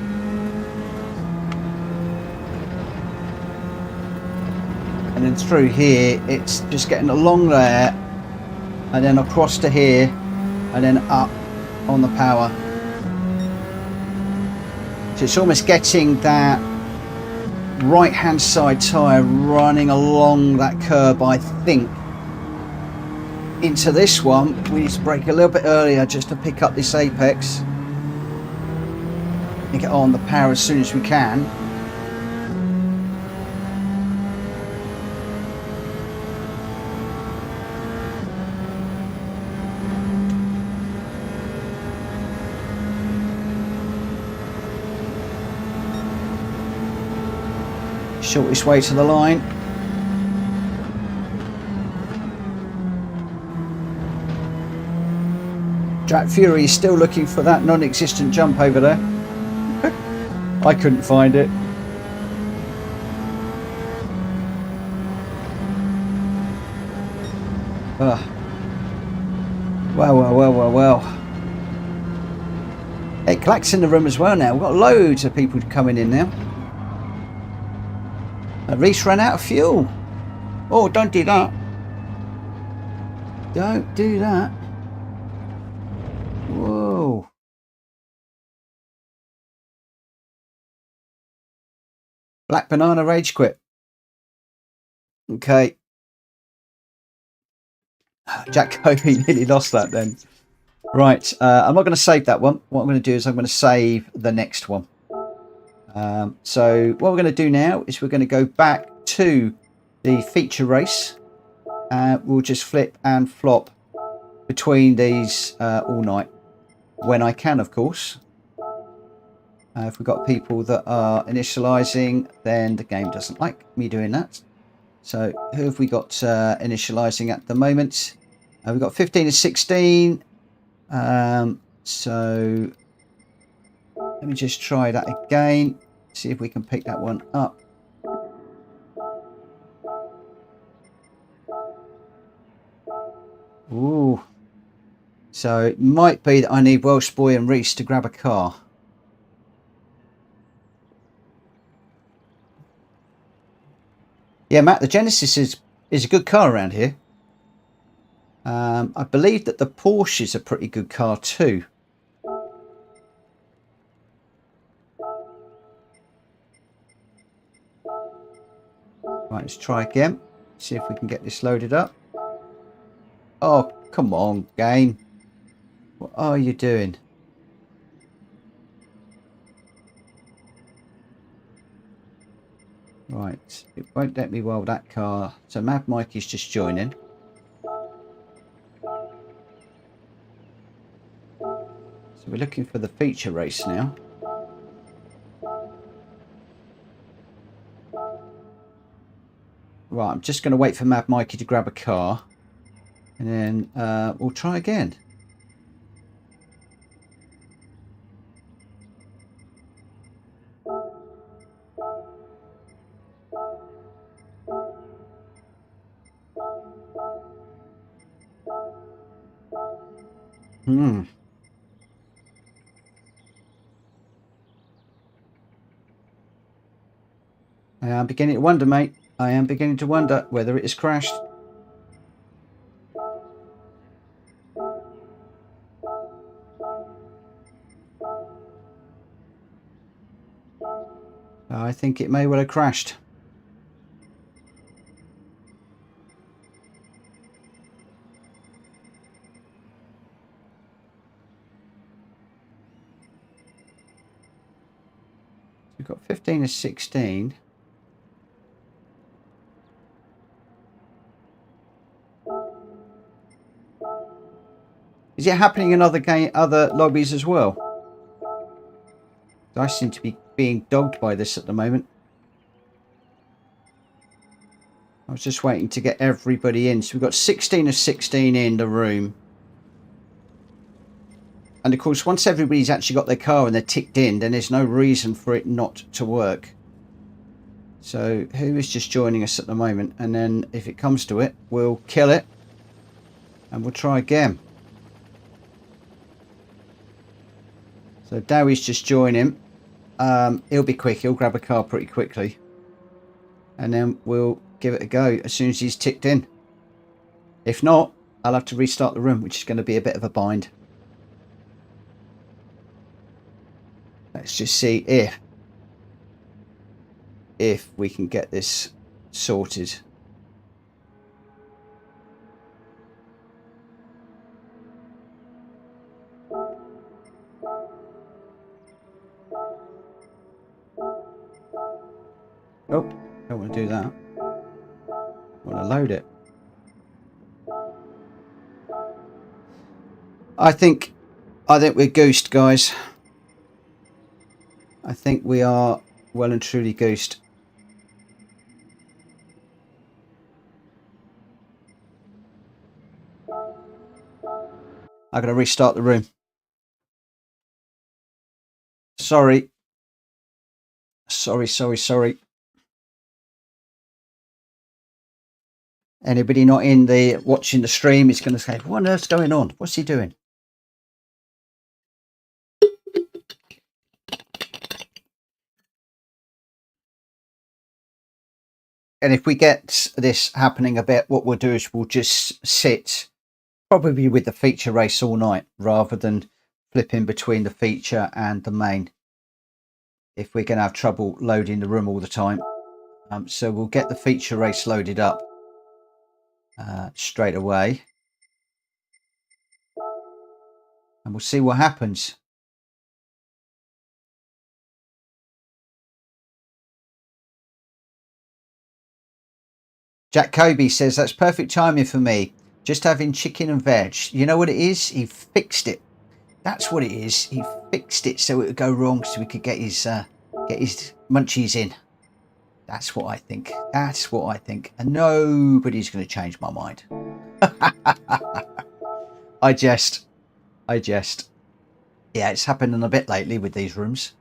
And then through here, it's just getting along there and then across to here and then up on the power. So it's almost getting that right hand side tyre running along that curb, I think. Into this one, we need to brake a little bit earlier just to pick up this apex and get on the power as soon as we can. Shortest way to the line. Jack Fury is still looking for that non-existent jump over there. I couldn't find it. Well. Hey, Clack's in the room as well now. We've got loads of people coming in now. Reese ran out of fuel. Oh, don't do that. Don't do that. Whoa. Black Banana rage quit. Okay. Jack Kobe nearly lost that then. Right. I'm not going to save that one. What I'm going to do is I'm going to save the next one. So what we're going to do now is we're going to go back to the feature race. We'll just flip and flop between these all night when I can, of course. If we've got people that are initializing, then the game doesn't like me doing that. So who have we got initializing at the moment? We've got 15 and 16. So let me just try that again. See if we can pick that one up. Ooh. So it might be that I need Welsh Boy and Reese to grab a car. Yeah, Matt, the Genesis is a good car around here. I believe that the Porsche is a pretty good car too. Right, let's try again. See if we can get this loaded up. Oh, come on, game. What are you doing? Right, it won't let me weld that car. So Mad Mikey's just joining. So we're looking for the feature race now. Right, I'm just going to wait for Mad Mikey to grab a car. And then we'll try again. Hmm. I am beginning to wonder, mate. I am beginning to wonder whether it has crashed. I think it may well have crashed. We've got 15 of 16. Is it happening in other lobbies as well? I seem to be being dogged by this at the moment. I was just waiting to get everybody in. So we've got 16 of 16 in the room. And of course, once everybody's actually got their car and they're ticked in, then there's no reason for it not to work. So who is just joining us at the moment? And then if it comes to it, we'll kill it and we'll try again. So Dowie's just joining. He'll be quick. He'll grab a car pretty quickly. And then we'll give it a go as soon as he's ticked in. If not, I'll have to restart the room, which is going to be a bit of a bind. Let's just see if we can get this sorted. Oh, don't want to do that. I want to load it. I think we're goosed, guys. I think we are well and truly goosed. I'm going to restart the room. Sorry. Anybody not in the watching the stream is going to say, what on earth's going on? What's he doing? And if we get this happening a bit, what we'll do is we'll just sit probably with the feature race all night rather than flipping between the feature and the main. If we're going to have trouble loading the room all the time. So we'll get the feature race loaded up straight away. And we'll see what happens. Jack Kobe says, that's perfect timing for me. Just having chicken and veg. You know what it is? He fixed it. That's what it is. He fixed it so it would go wrong so we could get his munchies in. That's what I think. That's what I think. And nobody's going to change my mind. I jest. Yeah, it's happening a bit lately with these rooms.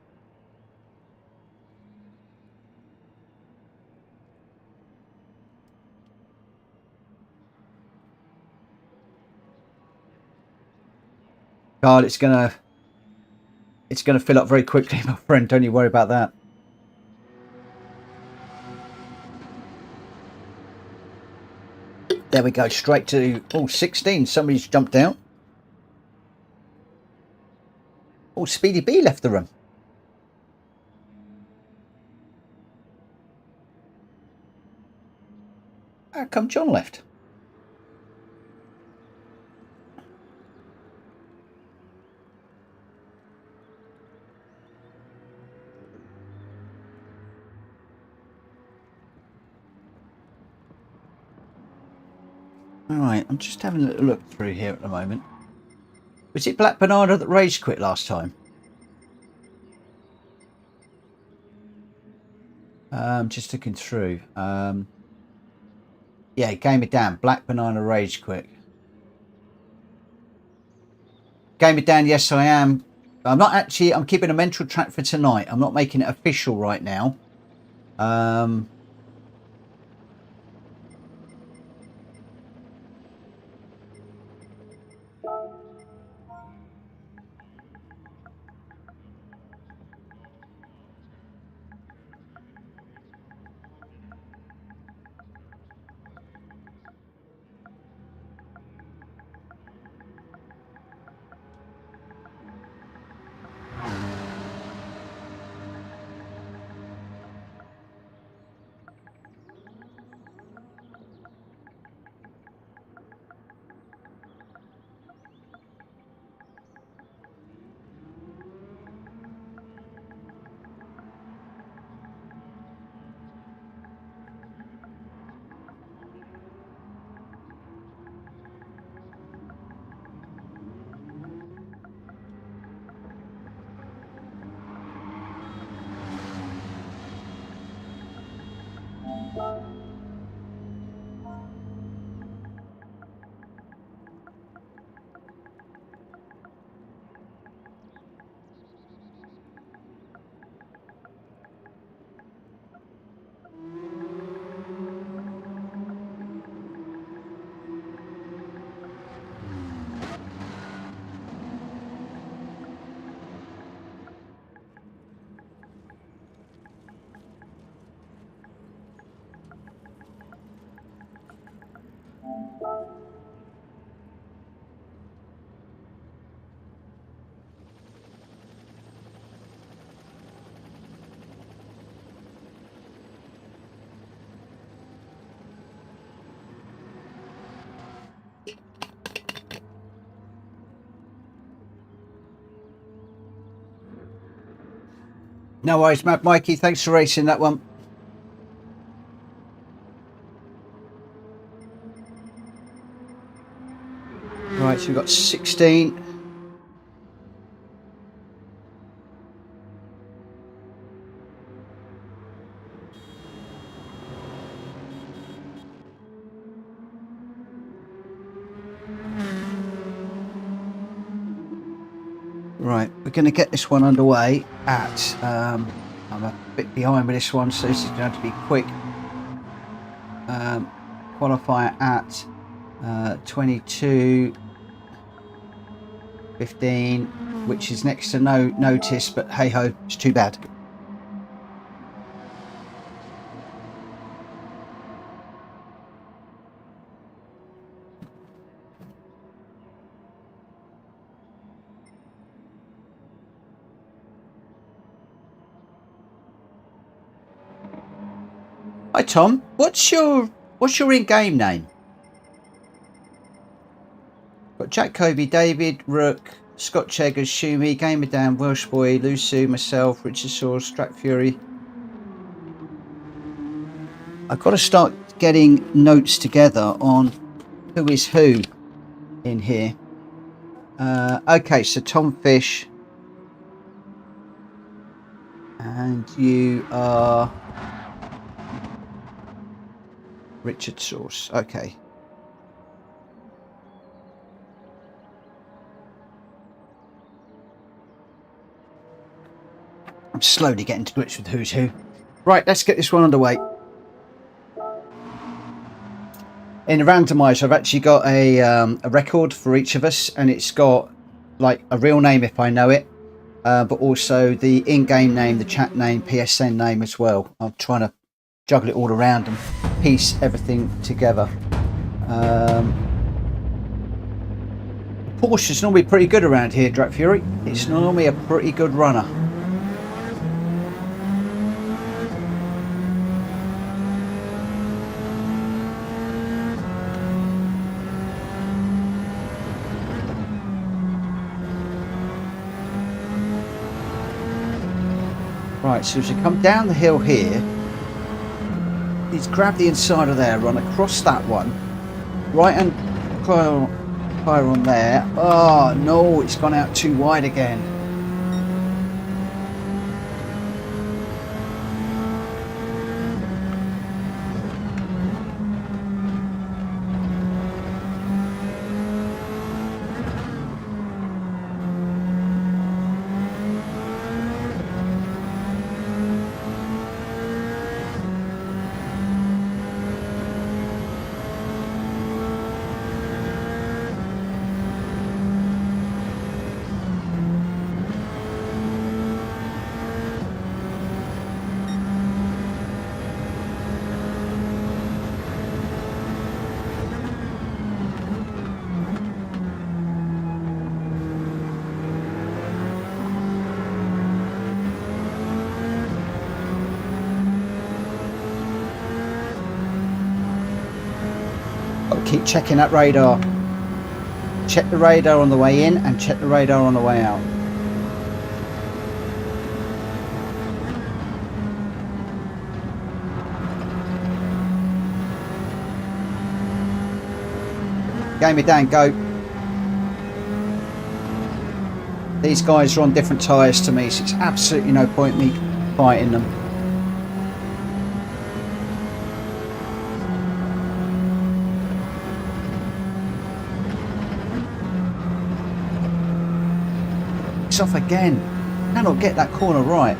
God, it's gonna fill up very quickly, my friend. Don't you worry about that. There we go, straight to 16. Somebody's jumped out. Oh, Speedy B left the room. How come John left? All right, I'm just having a little look through here at the moment. Was it Black Banana that rage quit last time? Just looking through. Yeah, Game of Dan. Black Banana rage quit. Game of Dan, yes, I am. I'm not actually. I'm keeping a mental track for tonight. I'm not making it official right now. No worries, Mikey. Thanks for racing that one. Right, so we've got 16. Right, we're going to get this one underway at, I'm a bit behind with this one, so this is going to be quick. Qualifier at 22:15, which is next to no notice, but hey ho, it's too bad. Hi Tom, what's your in-game name? Got Jack Kobe, David, Rook, Scott Cheggers, Shumi, Gamer Dan, Welsh Boy, Lusu, myself, Richard Saw, Strat Fury. I've got to start getting notes together on who is who in here. Okay, so Tom Fish, and you are Richard Sauce. Okay. I'm slowly getting to grips with who's who. Right, let's get this one underway. In the randomizer, I've actually got a record for each of us, and it's got like a real name if I know it, but also the in-game name, the chat name, PSN name as well. I'm trying to juggle it all around and piece everything together. Porsche's normally pretty good around here, Drat Fury. It's normally a pretty good runner. Right, so as you come down the hill here, please grab the inside of there, run across that one, right and fire on there. Oh no, it's gone out too wide again. Keep checking that radar. Check the radar on the way in and check the radar on the way out. Gamer Dan, go. These guys are on different tyres to me, so it's absolutely no point me fighting them. Off again. Cannot get that corner right.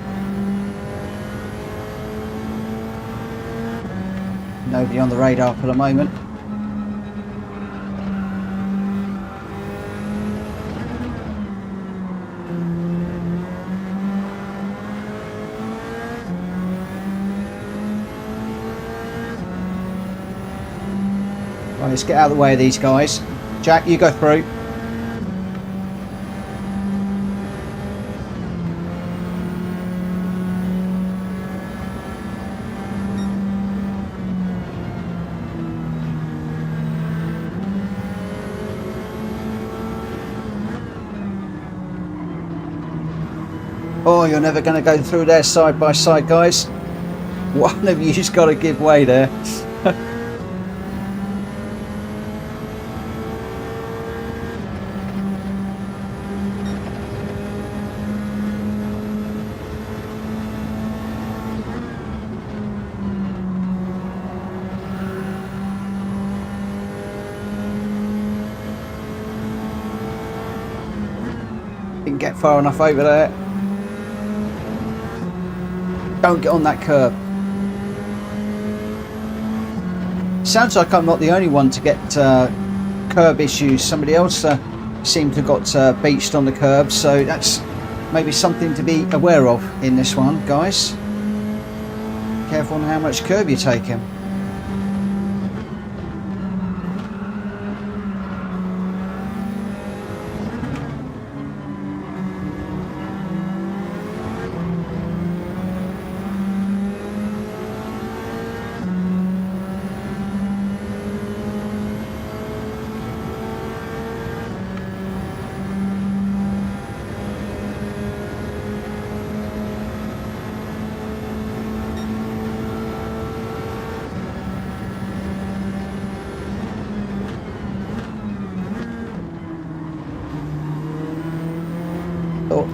Nobody on the radar for the moment. Right, let's get out of the way of these guys. Jack, you go through. Oh, you're never going to go through there side by side, guys. One of you's got to give way there. Didn't get far enough over there. Don't get on that curb. Sounds like I'm not the only one to get curb issues. Somebody else seemed to have got beached on the curb, so that's maybe something to be aware of in this one, guys. Careful on how much curb you're taking.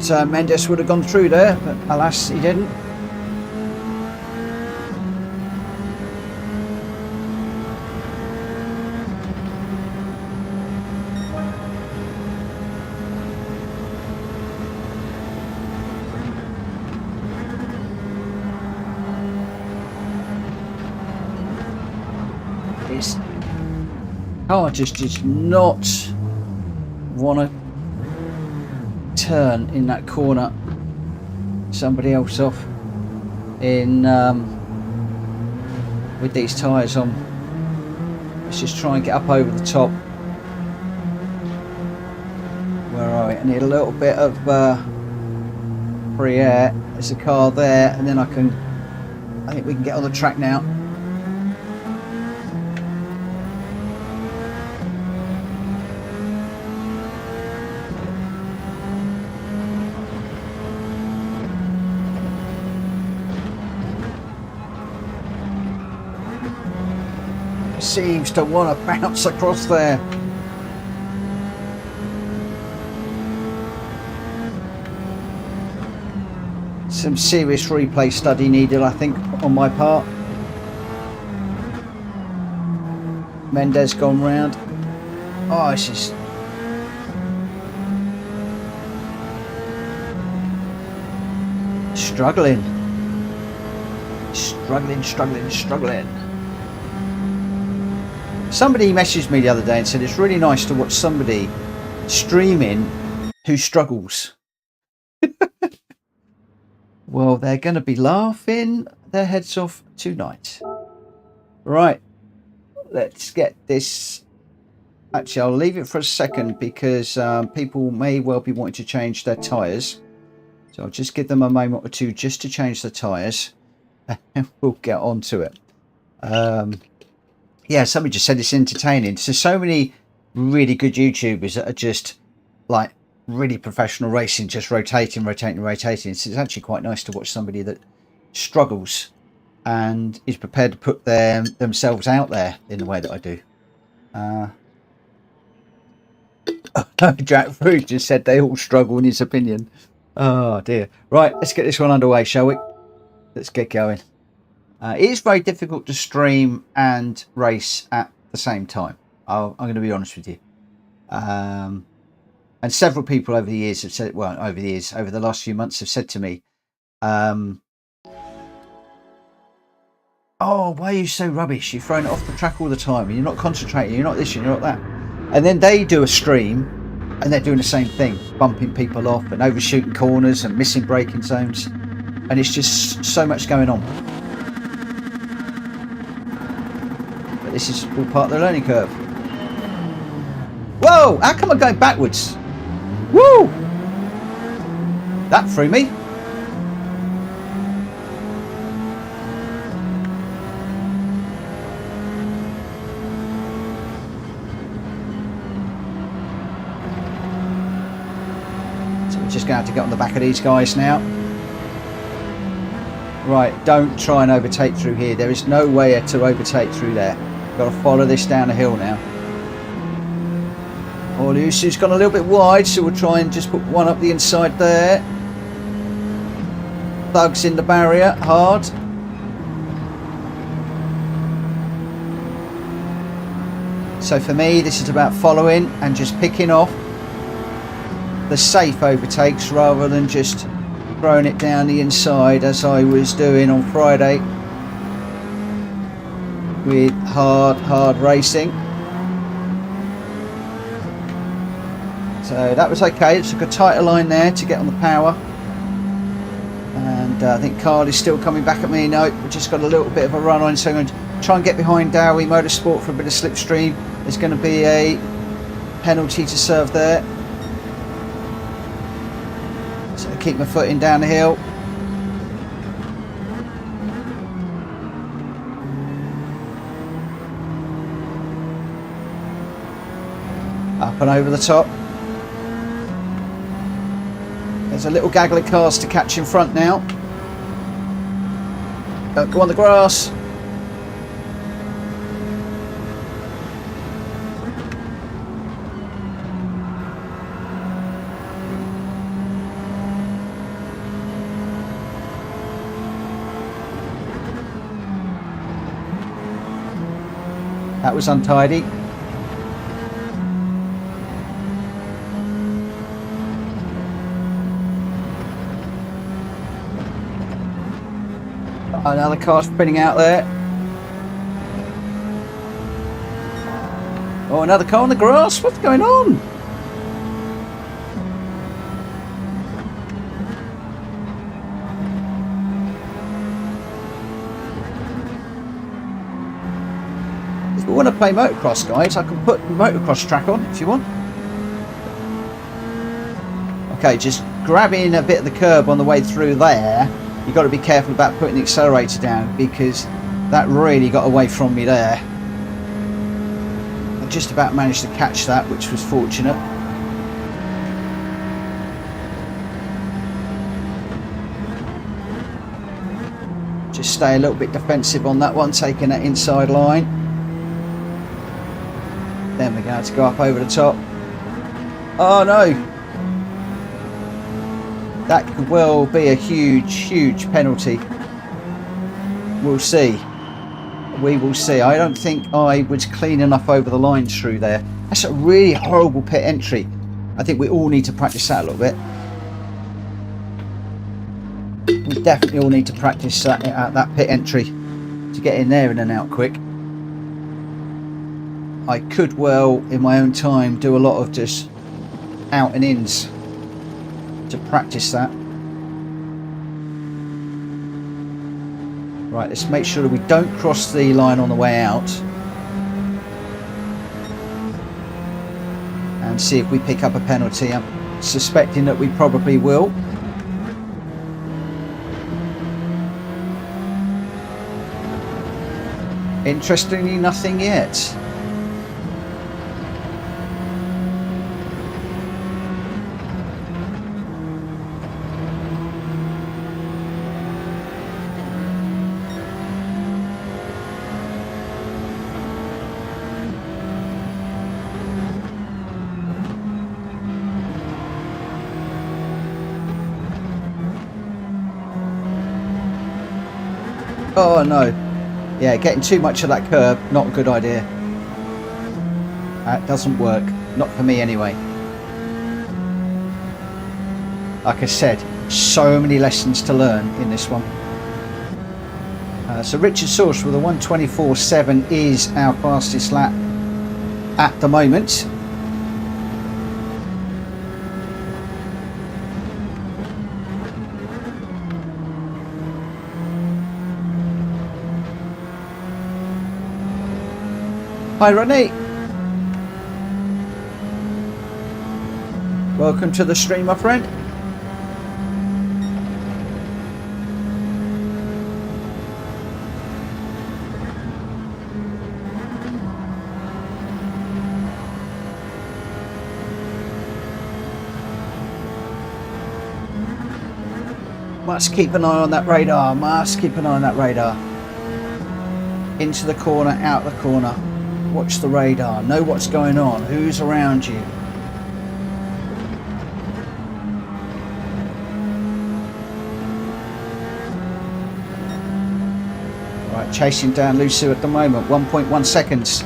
Thought Mendes would have gone through there, but alas, he didn't. His car just does not want to turn in that corner. Somebody else off in with these tyres on. Let's just try and get up over the top. Where are we? I need a little bit of free air. There's a car there, and then I think we can get on the track now. Seems to want to bounce across there. Some serious replay study needed, I think, on my part. Mendes gone round. Oh, it's just struggling. Somebody messaged me the other day and said it's really nice to watch somebody streaming who struggles. Well, they're going to be laughing their heads off tonight. Right, let's get this. Actually, I'll leave it for a second because people may well be wanting to change their tyres. So I'll just give them a moment or two just to change the tyres and we'll get on to it. Yeah, somebody just said it's entertaining. So many really good YouTubers that are just like really professional racing, just rotating. So it's actually quite nice to watch somebody that struggles and is prepared to put themselves out there in the way that I do. Jack Fruit just said they all struggle in his opinion. Oh dear. Right, let's get this one underway, shall we? Let's get going. It is very difficult to stream and race at the same time. I'm going to be honest with you. And several people over the years have said, well, over the last few months have said to me, oh, why are you so rubbish? You're throwing it off the track all the time. You're not concentrating. You're not this, you're not that. And then they do a stream and they're doing the same thing, bumping people off and overshooting corners and missing braking zones. And it's just so much going on. But this is all part of the learning curve. Whoa, how come I'm going backwards? Woo! That threw me. So we're just going to have to get on the back of these guys now. Right, don't try and overtake through here. There is no way to overtake through there. Got to follow this down a hill now. Horrendously's gone a little bit wide, so we'll try and just put one up the inside there. Thugs in the barrier, hard. So for me, this is about following and just picking off the safe overtakes rather than just throwing it down the inside as I was doing on Friday with hard racing. So that was okay. It took a tighter line there to get on the power. And I think Carl is still coming back at me. No, we've just got a little bit of a run on, so I'm going to try and get behind Dowie Motorsport for a bit of slipstream. There's going to be a penalty to serve there. So I keep my footing down the hill. Up and over the top. There's a little gaggle of cars to catch in front now. Don't go on the grass. That was untidy. Another car spinning out there. Oh, another car on the grass. What's going on? If we want to play motocross, guys, I can put the motocross track on if you want. Okay, just grabbing a bit of the curb on the way through there. You've got to be careful about putting the accelerator down because that really got away from me there. I just about managed to catch that, which was fortunate. Just stay a little bit defensive on that one, taking that inside line. Then we're going to go up over the top. Oh no! That could well be a huge penalty. We'll see. We will see. I don't think I was clean enough over the lines through there. That's a really horrible pit entry. I think we all need to practice that a little bit. We definitely all need to practice that pit entry to get in there in and out quick. I could well, in my own time, do a lot of just out and ins to practice that. Right, let's make sure that we don't cross the line on the way out and see if we pick up a penalty. I'm suspecting that we probably will. Interestingly, nothing yet. Oh no, yeah, getting too much of that curb, not a good idea. That doesn't work, not for me anyway. Like I said, so many lessons to learn in this one. So Richard Source with a 1:24.7 is our fastest lap at the moment. Hi Ronnie, welcome to the stream, my friend. Might Must keep an eye on that radar. Must keep an eye on that radar. Into the corner, out the corner. Watch the radar. Know what's going on. Who's around you. Right, chasing down Lusu at the moment. 1.1 seconds.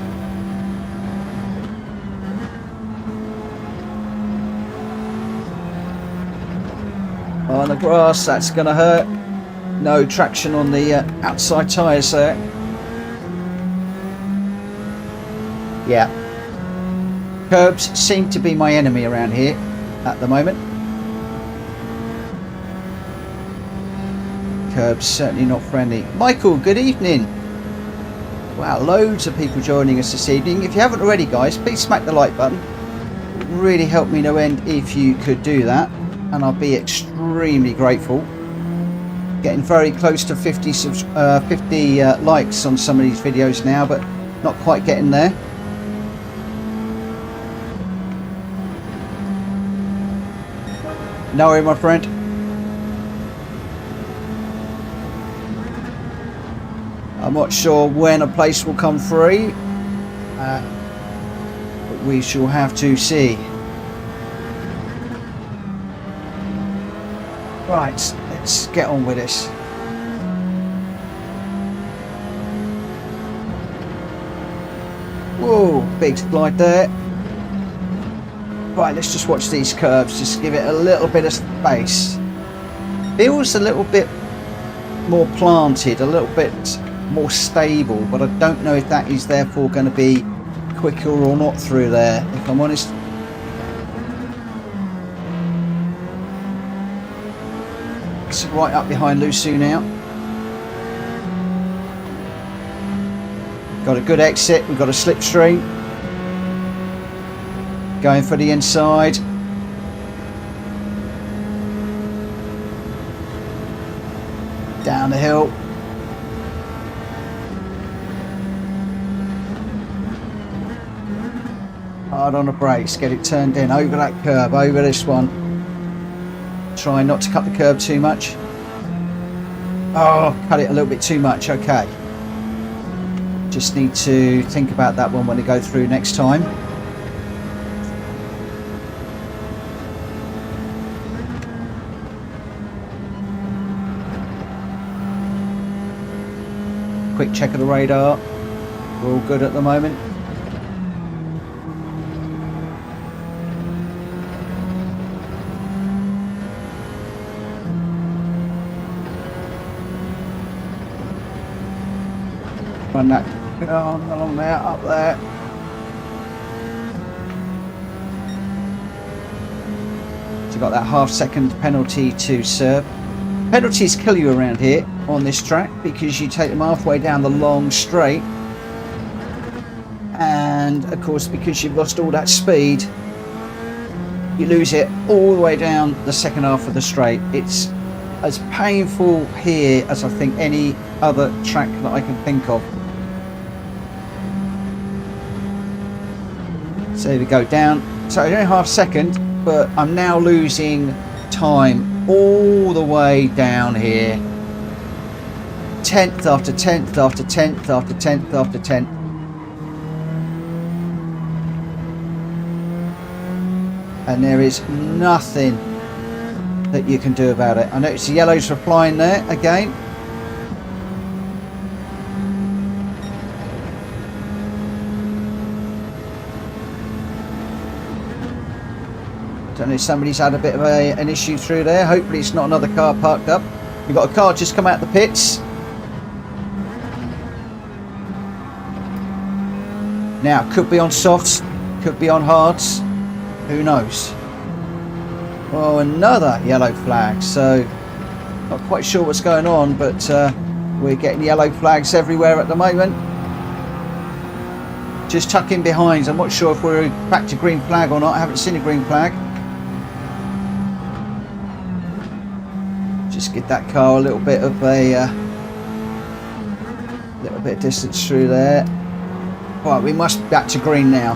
On the grass, that's going to hurt. No traction on the outside tyres there. Yeah. Curbs seem to be my enemy around here at the moment. Curbs certainly not friendly. Michael, good evening. Wow, loads of people joining us this evening. If you haven't already, guys, please smack the like button. It would really help me no end if you could do that. And I'll be extremely grateful. Getting very close to 50 likes on some of these videos now, but not quite getting there. No worry, my friend. I'm not sure when a place will come free, but we shall have to see. Right, let's get on with this. Whoa, big slide there. Right, let's just watch these curves, just give it a little bit of space. Feels a little bit more planted, a little bit more stable, but I don't know if that is therefore going to be quicker or not through there, if I'm honest. It's right up behind Lusu now. Got a good exit, we've got a slipstream. Going for the inside. Down the hill. Hard on the brakes, get it turned in, over that curb, over this one. Try not to cut the curb too much. Oh, cut it a little bit too much, okay. Just need to think about that one when we go through next time. Quick check of the radar. We're all good at the moment. Run that along there, up there. So you've got that half-second penalty to serve. Penalties kill you around here on this track because you take them halfway down the long straight, and of course because you've lost all that speed, you lose it all the way down the second half of the straight. It's as painful here as I think any other track that I can think of. So there we go, down. So only half second, but I'm now losing time all the way down here. 10th after 10th after 10th after 10th after 10th. And there is nothing that you can do about it. I notice the yellows are flying there again. Don't know if somebody's had a bit of an issue through there. Hopefully it's not another car parked up. You've got a car just come out the pits. Now, could be on softs, could be on hards. Who knows? Oh, another yellow flag. So, not quite sure what's going on, but we're getting yellow flags everywhere at the moment. Just tucking behind. I'm not sure if we're back to green flag or not. I haven't seen a green flag. Just give that car a little bit of distance through there. Right, we must be back to green now.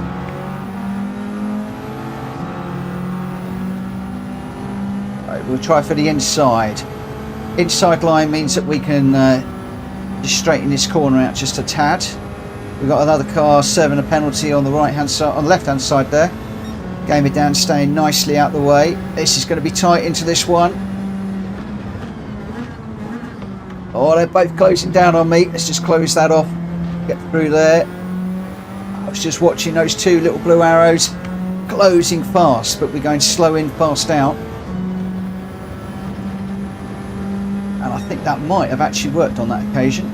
Right, we'll try for the inside. Inside line means that we can just straighten this corner out just a tad. We've got another car serving a penalty on the right hand side, on the left hand side there. Game it down, staying nicely out the way. This is going to be tight into this one. Oh, they're both closing down on me. Let's just close that off. Get through there. I was just watching those two little blue arrows closing fast, but we're going slow in, fast out. And I think that might have actually worked on that occasion.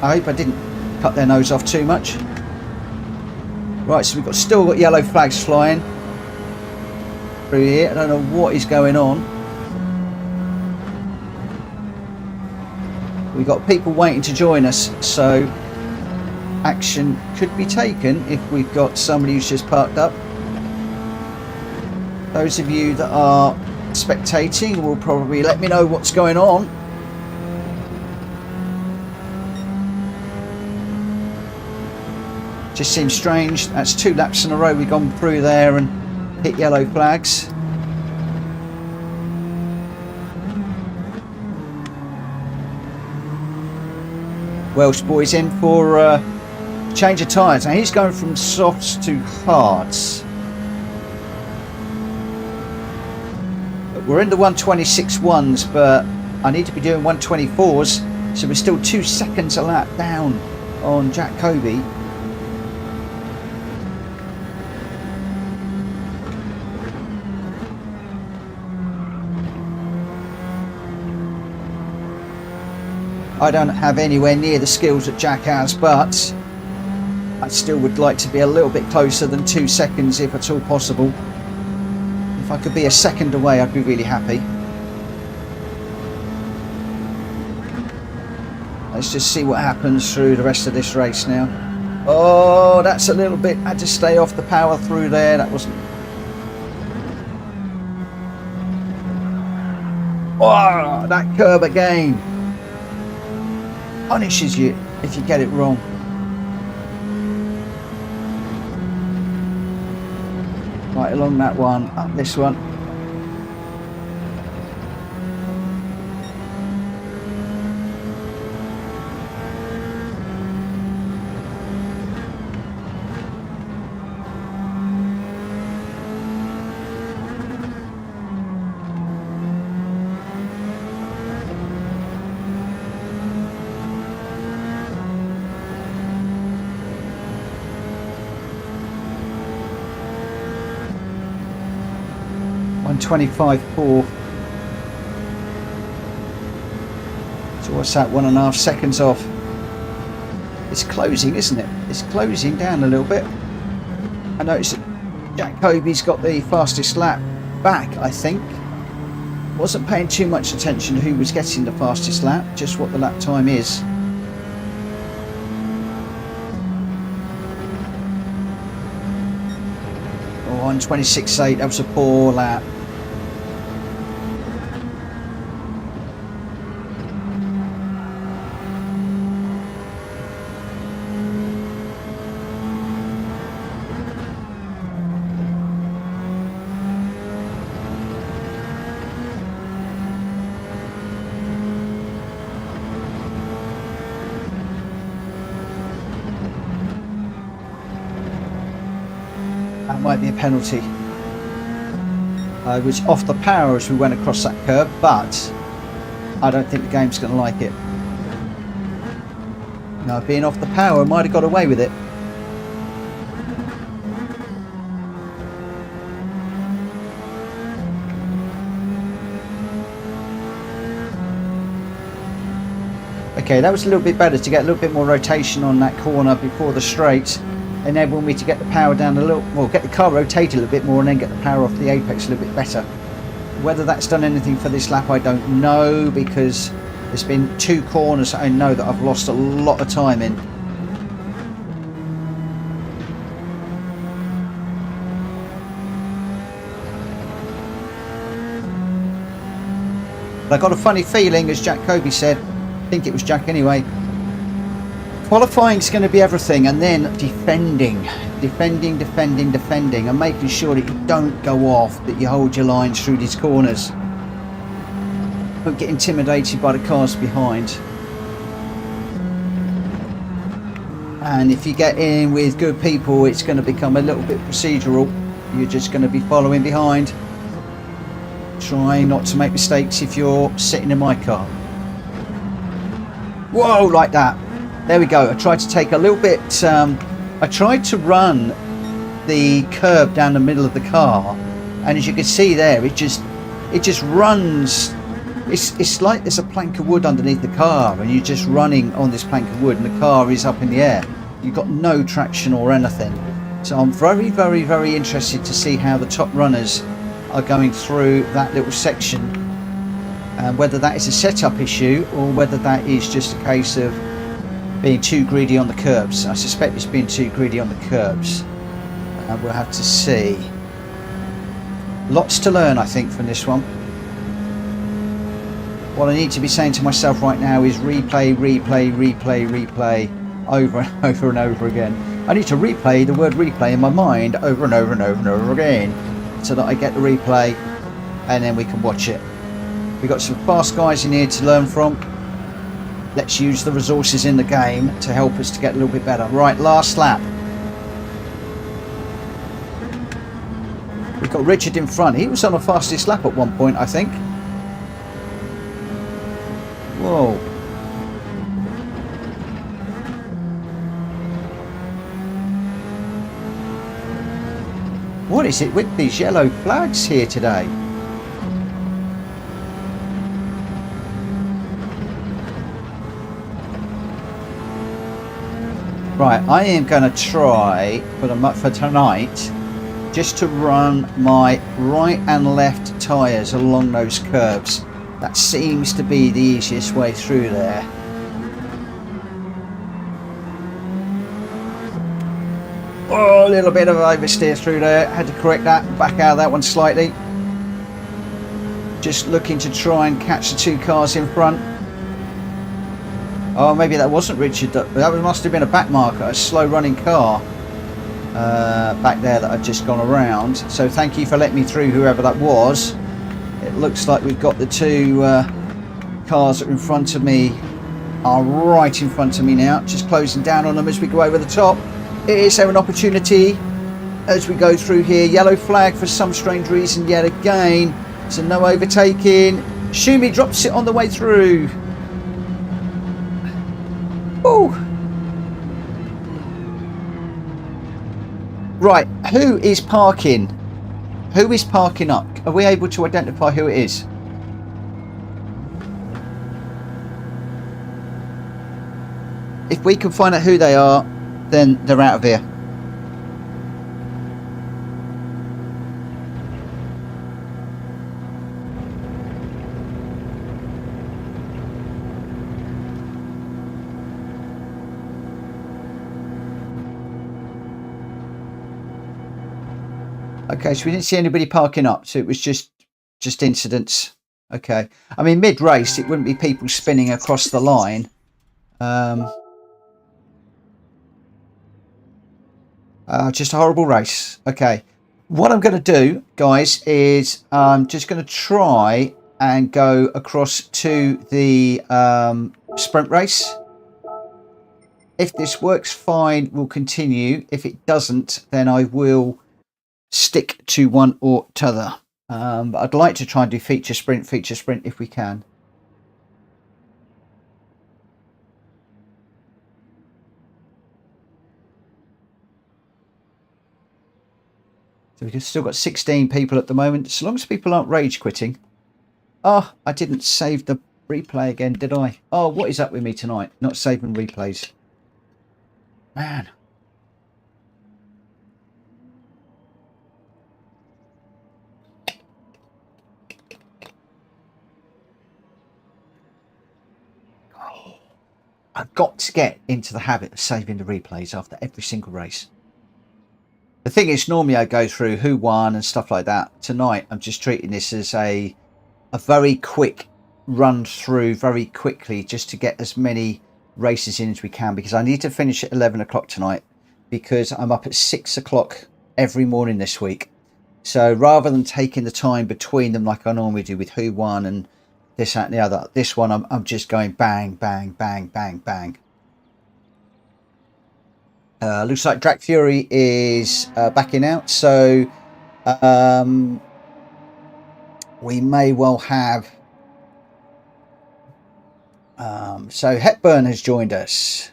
I hope I didn't cut their nose off too much. Right, so we've still got yellow flags flying through here. I don't know what is going on. We've got people waiting to join us, so action could be taken if we've got somebody who's just parked up. Those of you that are spectating will probably let me know what's going on. Just seems strange. That's 2 laps in a row we've gone through there and hit yellow flags. Welsh boy's in for a change of tyres. Now he's going from softs to hards. We're in the 126.1s, but I need to be doing 124s, so we're still 2 seconds a lap down on Jack Kobe. I don't have anywhere near the skills that Jack has, but I still would like to be a little bit closer than 2 seconds if at all possible. If I could be a second away, I'd be really happy. Let's just see what happens through the rest of this race now. Oh, that's a little bit, had to stay off the power through there. That wasn't... Oh, that curb again punishes you if you get it wrong. Right along that one, up this one. on 25.4. So what's that, 1.5 seconds off? It's closing, isn't it? It's closing down a little bit. I noticed that Jack Kobe's got the fastest lap back, I think. Wasn't paying too much attention to who was getting the fastest lap, just what the lap time is. Oh, on 26.8, that was a poor lap. That might be a penalty. I was off the power as we went across that curb, but I don't think the game's going to like it. Now, being off the power, I might have got away with it. Okay, that was a little bit better to get a little bit more rotation on that corner before the straight. Enable me to get the power down a little, well, get the car rotated a little bit more and then get the power off the apex a little bit better. Whether that's done anything for this lap, I don't know, because there's been 2 corners that I know that I've lost a lot of time in. But I got a funny feeling, as Jack Kobe said, I think it was Jack anyway, qualifying is going to be everything, and then defending, and making sure that you don't go off, that you hold your lines through these corners. Don't get intimidated by the cars behind. And if you get in with good people, it's going to become a little bit procedural. You're just going to be following behind. Try not to make mistakes if you're sitting in my car. Whoa, like that. There we go. I tried to take a little bit, I tried to run the curb down the middle of the car, and as you can see there, it just runs. It's like there's a plank of wood underneath the car, and you're just running on this plank of wood, and the car is up in the air. You've got no traction or anything. So I'm very, very, very interested to see how the top runners are going through that little section, and whether that is a setup issue or whether that is just a case of being too greedy on the curbs. I suspect it's being too greedy on the curbs. We'll have to see. Lots to learn, I think, from this one. What I need to be saying to myself right now is replay, replay, replay, replay over and over and over again. I need to replay the word replay in my mind over and over and over and over again, so that I get the replay and then we can watch it. We've got some fast guys in here to learn from. Let's use the resources in the game to help us to get a little bit better. Right, last lap. We've got Richard in front. He was on the fastest lap at one point, I think. Whoa. What is it with these yellow flags here today? Right, I am going to try for tonight just to run my right and left tyres along those curves. That seems to be the easiest way through there. Oh, a little bit of oversteer through there. Had to correct that, back out of that one slightly. Just looking to try and catch the two cars in front. Oh, maybe that wasn't Richard. That must have been a back marker, a slow running car back there that I'd just gone around. So thank you for letting me through, whoever that was. It looks like we've got the two cars that are in front of me are right in front of me now. Just closing down on them as we go over the top. Is there an opportunity as we go through here? Yellow flag for some strange reason yet again. So no overtaking. Shumi drops it on the way through. Oh. Right, who is parking? Who is parking up? Are we able to identify who it is? If we can find out who they are, then they're out of here. Okay, so we didn't see anybody parking up, so it was just incidents. Okay, I mean mid-race it wouldn't be people spinning across the line. Just a horrible race. Okay, what I'm going to do, guys, is I'm just going to try and go across to the sprint race. If this works fine, we'll continue. If it doesn't, then I will stick to one or t'other. But I'd like to try and do feature sprint if we can. So we've still got 16 people at the moment, as long as people aren't rage quitting. Oh, I didn't save the replay again, did I? Oh, what is up with me tonight? Not saving replays. Man. I've got to get into the habit of saving the replays after every single race. The thing is, normally I go through who won and stuff like that. Tonight, I'm just treating this as a very quick run through very quickly, just to get as many races in as we can, because I need to finish at 11 o'clock tonight, because I'm up at 6 o'clock every morning this week. So rather than taking the time between them like I normally do with who won and this, that, and the other. This one, I'm just going bang, bang, bang, bang, bang. Looks like Drac Fury is backing out, so we may well have. So Hepburn has joined us.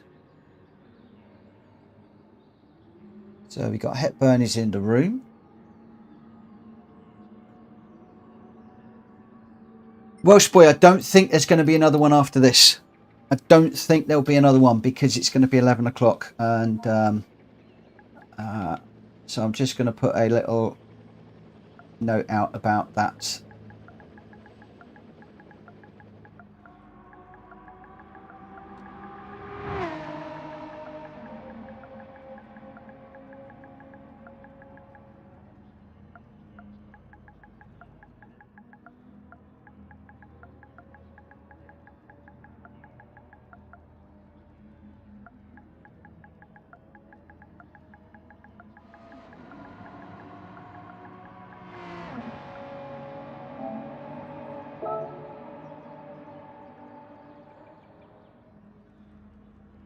So we got Hepburn is in the room. Welsh Boy, I don't think there's going to be another one after this. I don't think there'll be another one because it's going to be 11 o'clock. And so I'm just going to put a little note out about that.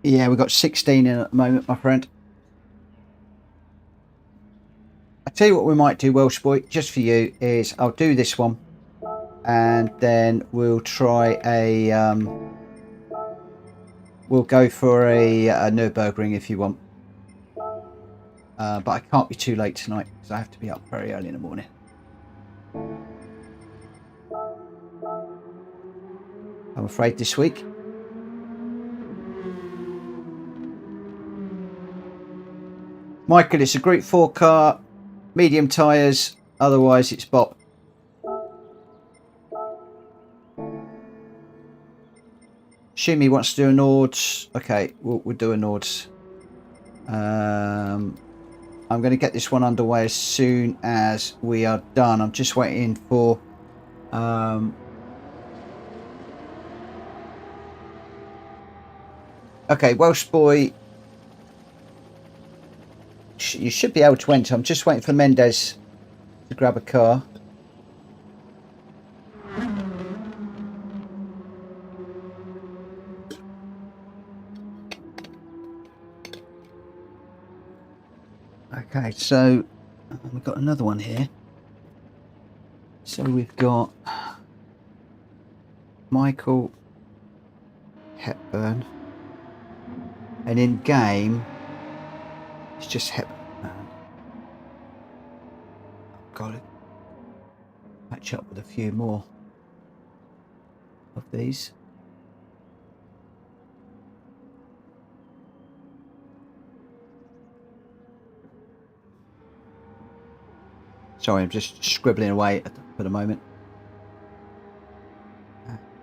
Yeah, we've got 16 in at the moment, my friend. I tell you what we might do, Welsh Boy, just for you, is I'll do this one. And then we'll try a... we'll go for a Nürburgring if you want. But I can't be too late tonight because I have to be up very early in the morning. I'm afraid this week. Michael, it's a Group 4 car, medium tyres, otherwise it's bop. Shimi wants to do a Nords. Okay, we'll do a Nords. I'm going to get this one underway as soon as we are done. I'm just waiting for... Okay, Welsh Boy... You should be able to enter. I'm just waiting for Mendes to grab a car. Okay, so we've got another one here. So we've got Michael Hepburn, and in game it's just Hepburn. Got it. Match up with a few more of these. Sorry, I'm just scribbling away for the moment.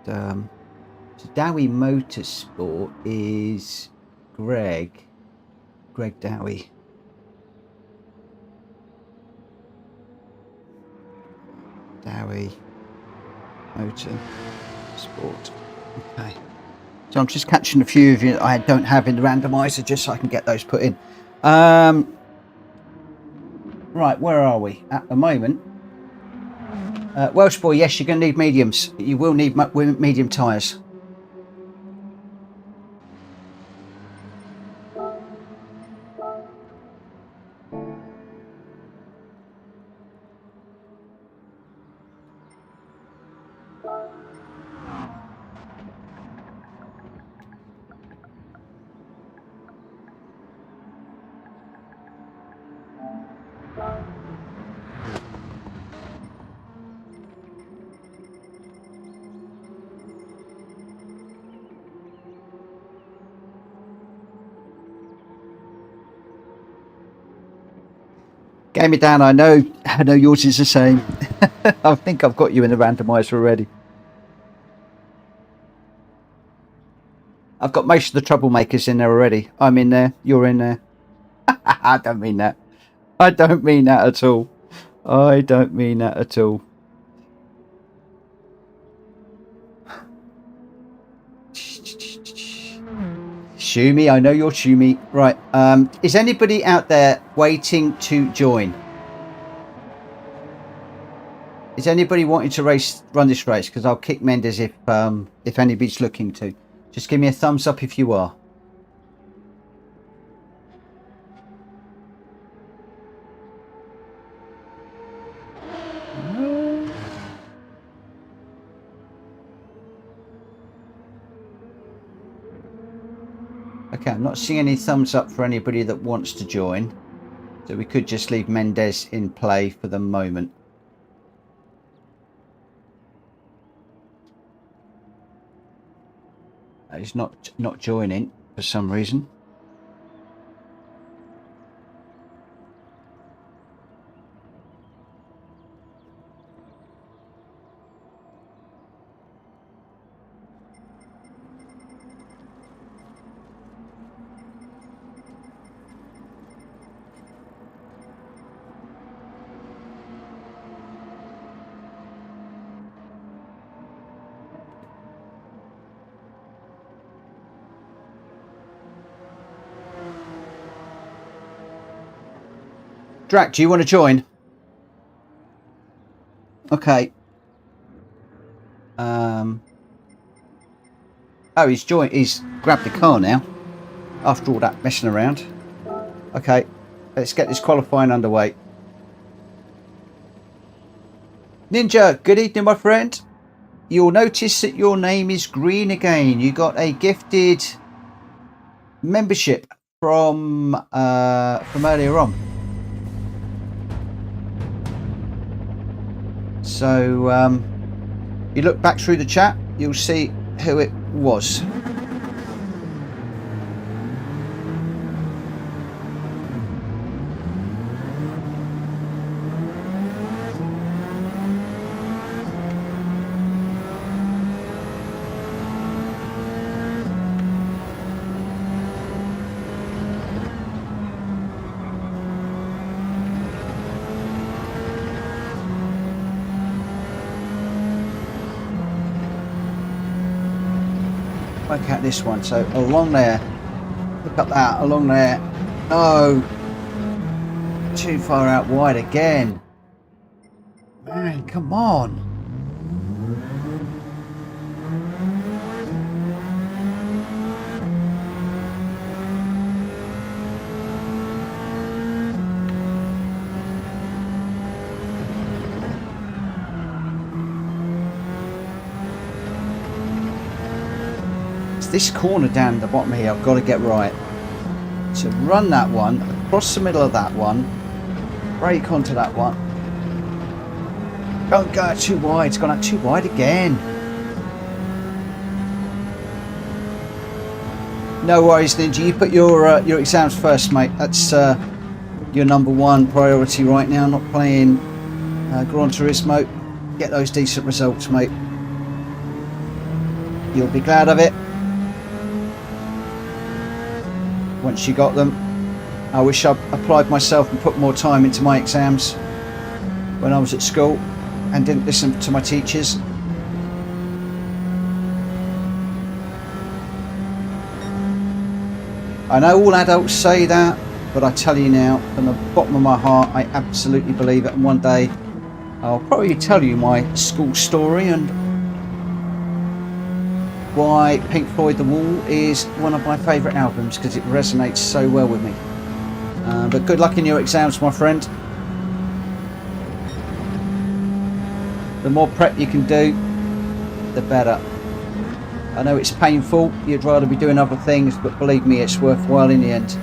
And, so Dowie Motorsport is Greg Dowie. Dowie Motor Sport. Okay. So I'm just catching a few of you that I don't have in the randomizer just so I can get those put in. Right, where are we at the moment? Welsh Boy, yes, you're going to need mediums. You will need medium tyres. Game it down. I know yours is the same. I think I've got you in the randomizer already. I've got most of the troublemakers in there already. I'm in there. You're in there. I don't mean that. I don't mean that at all. I don't mean that at all. Shumi, I know you're Shumi. Right. Is anybody out there waiting to join? Is anybody wanting to run this race? Because I'll kick Mendes if anybody's looking to. Just give me a thumbs up if you are. Okay, I'm not seeing any thumbs up for anybody that wants to join. So we could just leave Mendes in play for the moment. He's not joining for some reason. Drac, do you want to join? Okay. Oh, he's joined. He's grabbed the car now. After all that messing around. Okay, let's get this qualifying underway. Ninja, good evening, my friend. You'll notice that your name is green again. You got a gifted membership from earlier on. So you look back through the chat, you'll see who it was. Work out this one. So along there, look up that, along there. No, too far out wide again. Man, come on. This corner down the bottom here I've got to get right. So run that one across the middle of that one, brake onto that one. Don't go out too wide. It's gone out too wide again. No worries, Ninja, you put your exams first, mate. That's your number one priority right now. Not playing Gran Turismo. Get those decent results, mate. You'll be glad of it once you got them. I wish I applied myself and put more time into my exams when I was at school and didn't listen to my teachers. I know all adults say that, but I tell you now, from the bottom of my heart, I absolutely believe it. And one day I'll probably tell you my school story and why Pink Floyd The Wall is one of my favourite albums, because it resonates so well with me. But good luck in your exams, my friend. The more prep you can do, the better. I know it's painful, you'd rather be doing other things, but believe me, it's worthwhile in the end.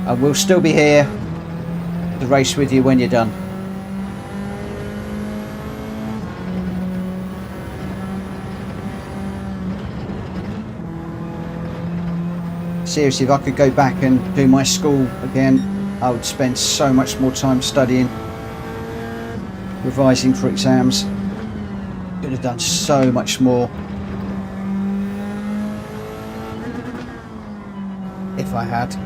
I will still be here to race with you when you're done. Seriously, if I could go back and do my school again, I would spend so much more time studying, revising for exams. Could have done so much more if I had.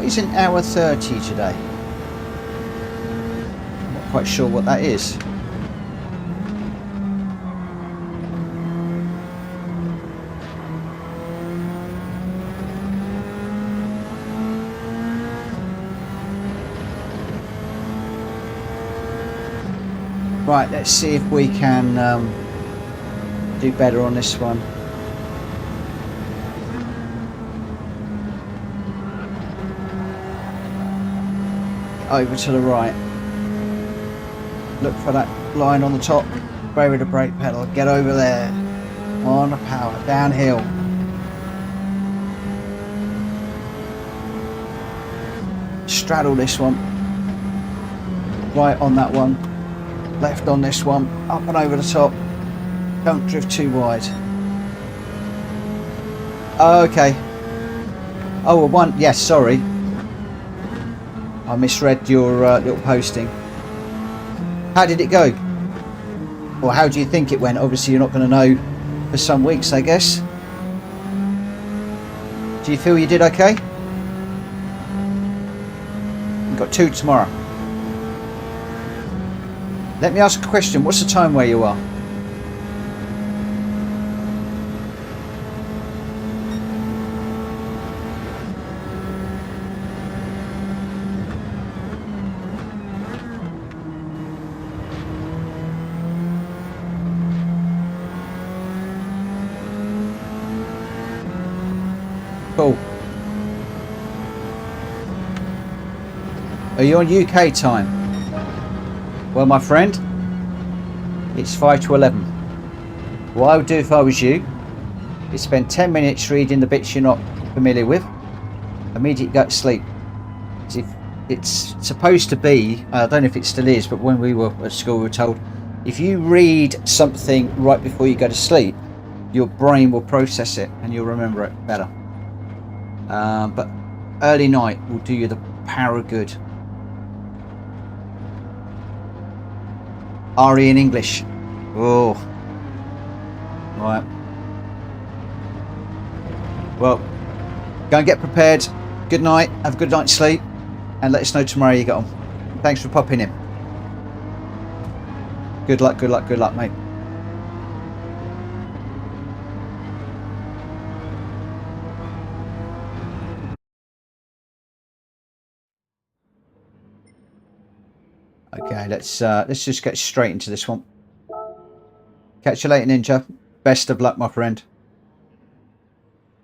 What is an hour 30 today? I'm not quite sure what that is. Right, let's see if we can do better on this one. Over to the right. Look for that line on the top. Spray with the brake pedal. Get over there. On the power. Downhill. Straddle this one. Right on that one. Left on this one. Up and over the top. Don't drift too wide. Okay. Oh, one. Yes, sorry. I misread your little posting. How did it go? Or how do you think it went? Obviously, you're not going to know for some weeks, I guess. Do you feel you did okay? You've got 2 tomorrow. Let me ask a question. What's the time where you are? Cool. Are you on UK time? Well, my friend, it's 5 to 11. What I would do if I was you is spend 10 minutes reading the bits you're not familiar with. Immediately go to sleep. It's supposed to be, I don't know if it still is, but when we were at school we were told, if you read something right before you go to sleep, your brain will process it and you'll remember it better. But early night will do you the power of good. RE in English. Oh. Right. Well, go and get prepared. Good night. Have a good night's sleep. And let us know tomorrow you get on. Thanks for popping in. Good luck, good luck, good luck, mate. Okay, let's just get straight into this one. Catch you later, Ninja. Best of luck, my friend.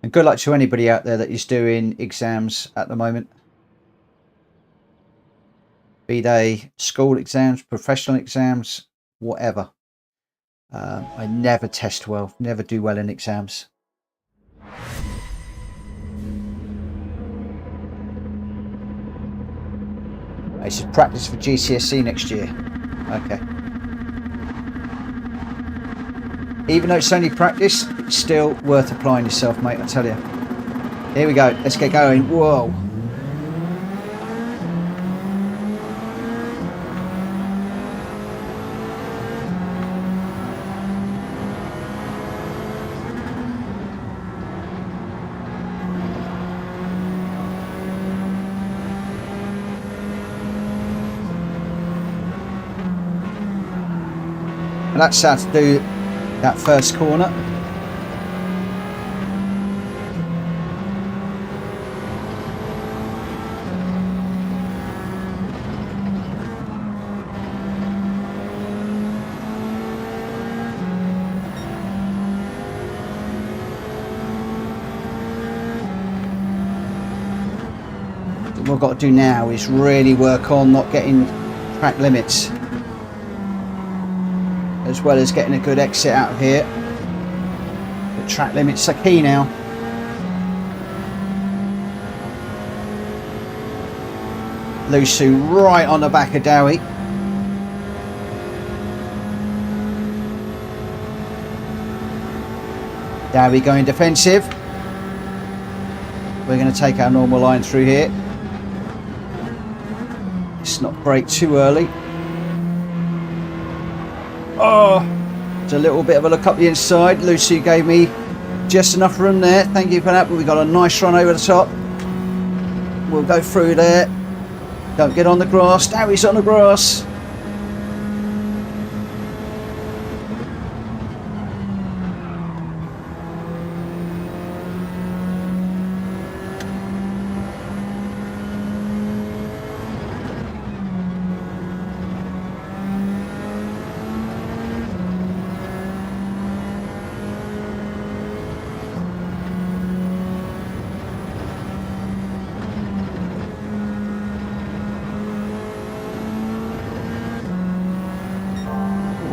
And good luck to anybody out there that is doing exams at the moment. Be they school exams, professional exams, whatever. I never test well, never do well in exams. This is practice for GCSE next year. Okay. Even though it's only practice, it's still worth applying yourself, mate, I tell you. Here we go. Let's get going. Whoa. And that's how to do that first corner. What we've got to do now is really work on not getting track limits, as well as getting a good exit out of here. The track limits are key now. Lusu right on the back of Dowie. Dowie going defensive. We're going to take our normal line through here. Let's not brake too early. Oh, it's a little bit of a look up the inside. Lucy gave me just enough room there. Thank you for that, but we got a nice run over the top. We'll go through there. Don't get on the grass. Now he's on the grass.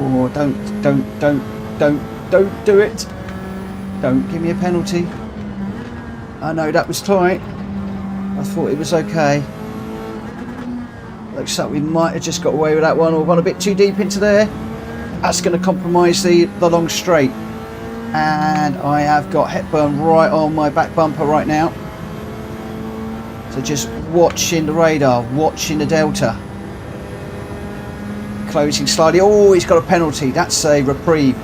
Oh, don't do it. Don't give me a penalty. I know that was tight. I thought it was okay. Looks like we might have just got away with that one, or gone a bit too deep into there. That's going to compromise the long straight. And I have got Hepburn right on my back bumper right now. So just watching the radar, watching the delta. Closing slightly. Oh, he's got a penalty. That's a reprieve.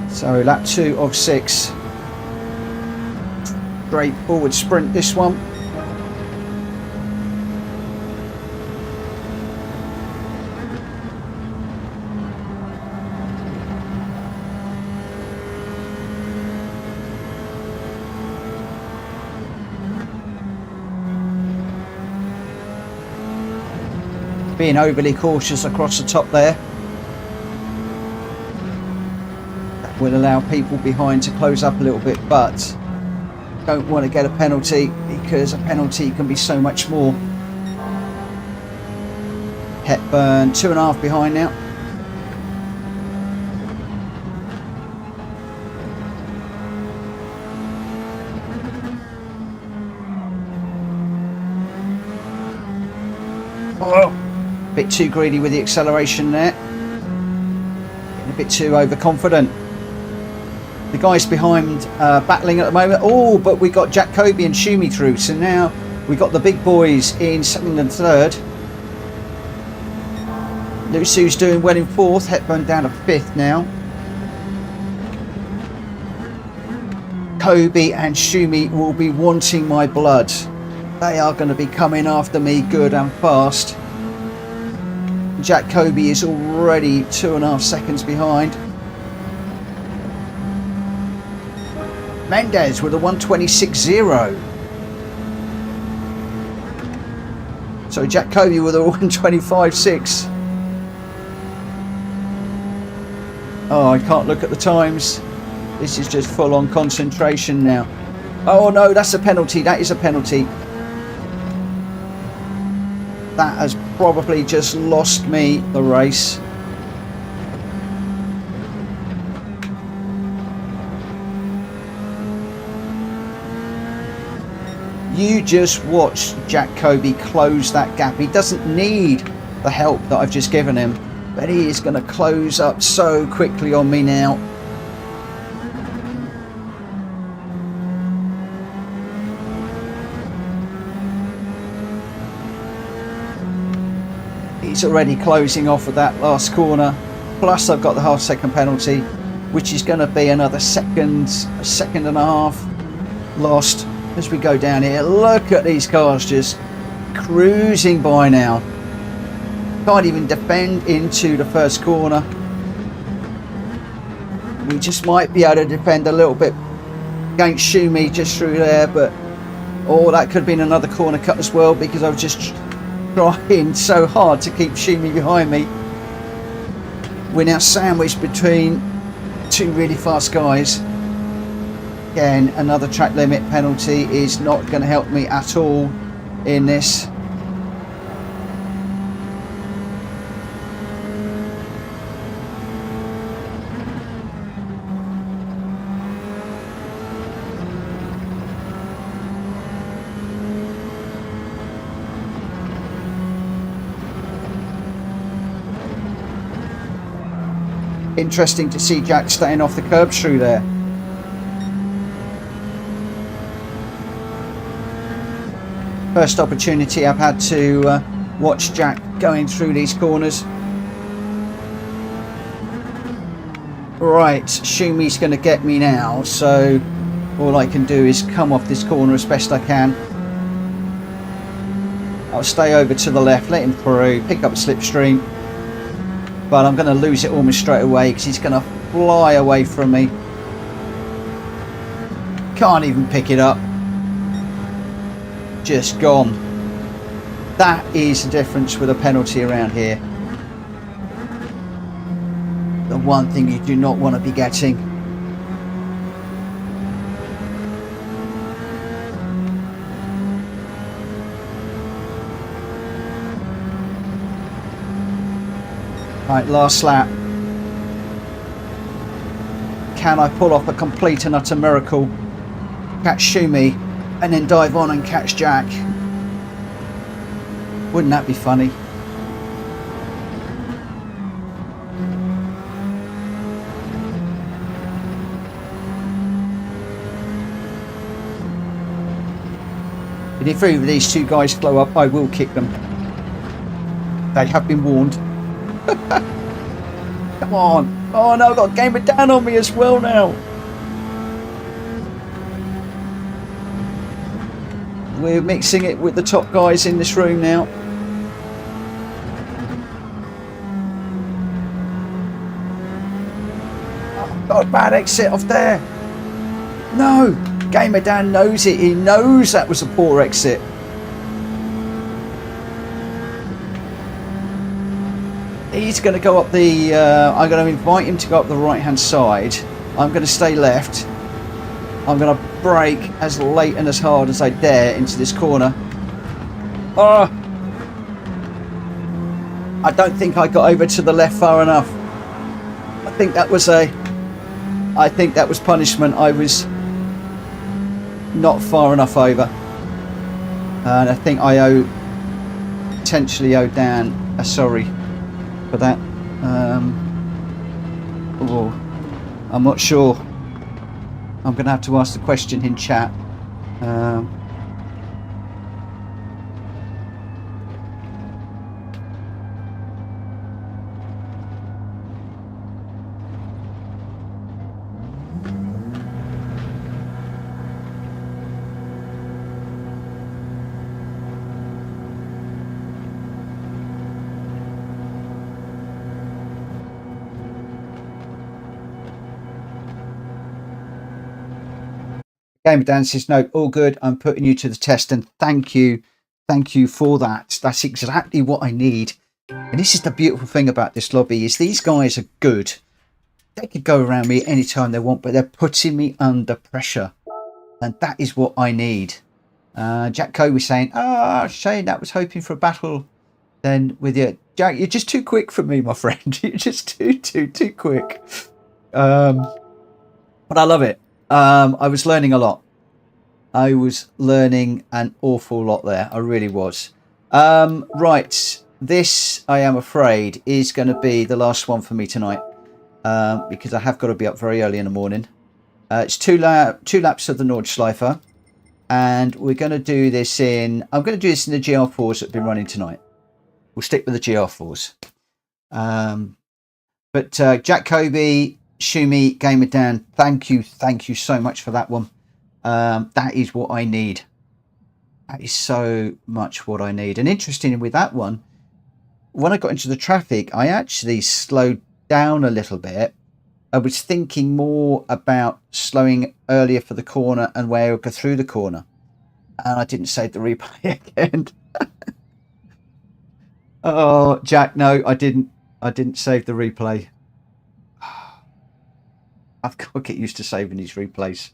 So lap 2 of 6. Straight forward sprint this one. Being overly cautious across the top there. That will allow people behind to close up a little bit, but don't want to get a penalty, because a penalty can be so much more. Hepburn 2.5 behind now. Oh, bit too greedy with the acceleration there. Getting a bit too overconfident. The guys behind battling at the moment. Oh, but we got Jack Kobe and Schumi through. So now we got the big boys in second and third. Lusu's doing well in fourth. Hepburn down to fifth now. Kobe and Schumi will be wanting my blood. They are going to be coming after me good and fast. Jack Kobe is already 2.5 seconds behind. Mendez with a 1:26.0. So Jack Kobe with a 1:25.6. Oh, I can't look at the times. This is just full on concentration now. Oh no, that's a penalty. That is a penalty. That has probably just lost me the race. You just watch Jack Kobe close that gap. He doesn't need the help that I've just given him, but he is going to close up so quickly on me now. He's already closing off at that last corner. Plus I've got the half-second penalty, which is going to be another second, a second and a half lost as we go down here. Look at these cars just cruising by now. Can't even defend into the first corner. We just might be able to defend a little bit against Schumi just through there, but oh, that could have been another corner cut as well, because I was just trying so hard to keep Schumi behind me. We're now sandwiched between two really fast guys. Again, another track limit penalty is not going to help me at all in this. Interesting to see Jack staying off the curbs through there. First opportunity I've had to watch Jack going through these corners. Right, Shumi's going to get me now, so all I can do is come off this corner as best I can. I'll stay over to the left, let him through, pick up a slipstream, but I'm going to lose it almost straight away because he's going to fly away from me. Can't even pick it up. Just gone. That is the difference with a penalty around here. The one thing you do not want to be getting. Right, last lap. Can I pull off a complete and utter miracle? Catch Shumi and then dive on and catch Jack? Wouldn't that be funny? And if either of these two guys blow up, I will kick them. They have been warned. Come on. Oh no, I've got Game It Down on me as well now. We're mixing it with the top guys in this room now. Oh, got a bad exit off there. No, Game It Down knows it. He knows that was a poor exit. He's going to go up the... I'm going to invite him to go up the right-hand side. I'm going to stay left. I'm going to brake as late and as hard as I dare into this corner. Oh! I don't think I got over to the left far enough. I think that was punishment. I was not far enough over. And I think I potentially owe Dan a sorry for that. Oh, I'm not sure. I'm going to have to ask the question in chat. Game of Dan says, no, all good. I'm putting you to the test, and thank you for that. That's exactly what I need. And this is the beautiful thing about this lobby, is these guys are good. They could go around me anytime they want, but they're putting me under pressure, and that is what I need. Jack Coe was saying, Shane, that was hoping for a battle then with you. Jack, you're just too quick for me, my friend. You're just too quick. But I love it. I was learning a lot. I was learning an awful lot there. I really was. Right. This, I am afraid, is going to be the last one for me tonight. Because I have got to be up very early in the morning. It's two laps of the Nordschleife. And we're going to do this in... I'm going to do this in the GR4s that have been running tonight. We'll stick with the GR4s. But Jack Kobe... Shumi, Gamer Dan, thank you so much for that one. That is what I need. That is so much what I need. And interesting with that one, when I got into the traffic, I actually slowed down a little bit. I was thinking more about slowing earlier for the corner and where I would go through the corner. And I didn't save the replay again. Oh, Jack, no, I didn't save the replay. I've got to get used to saving these replays.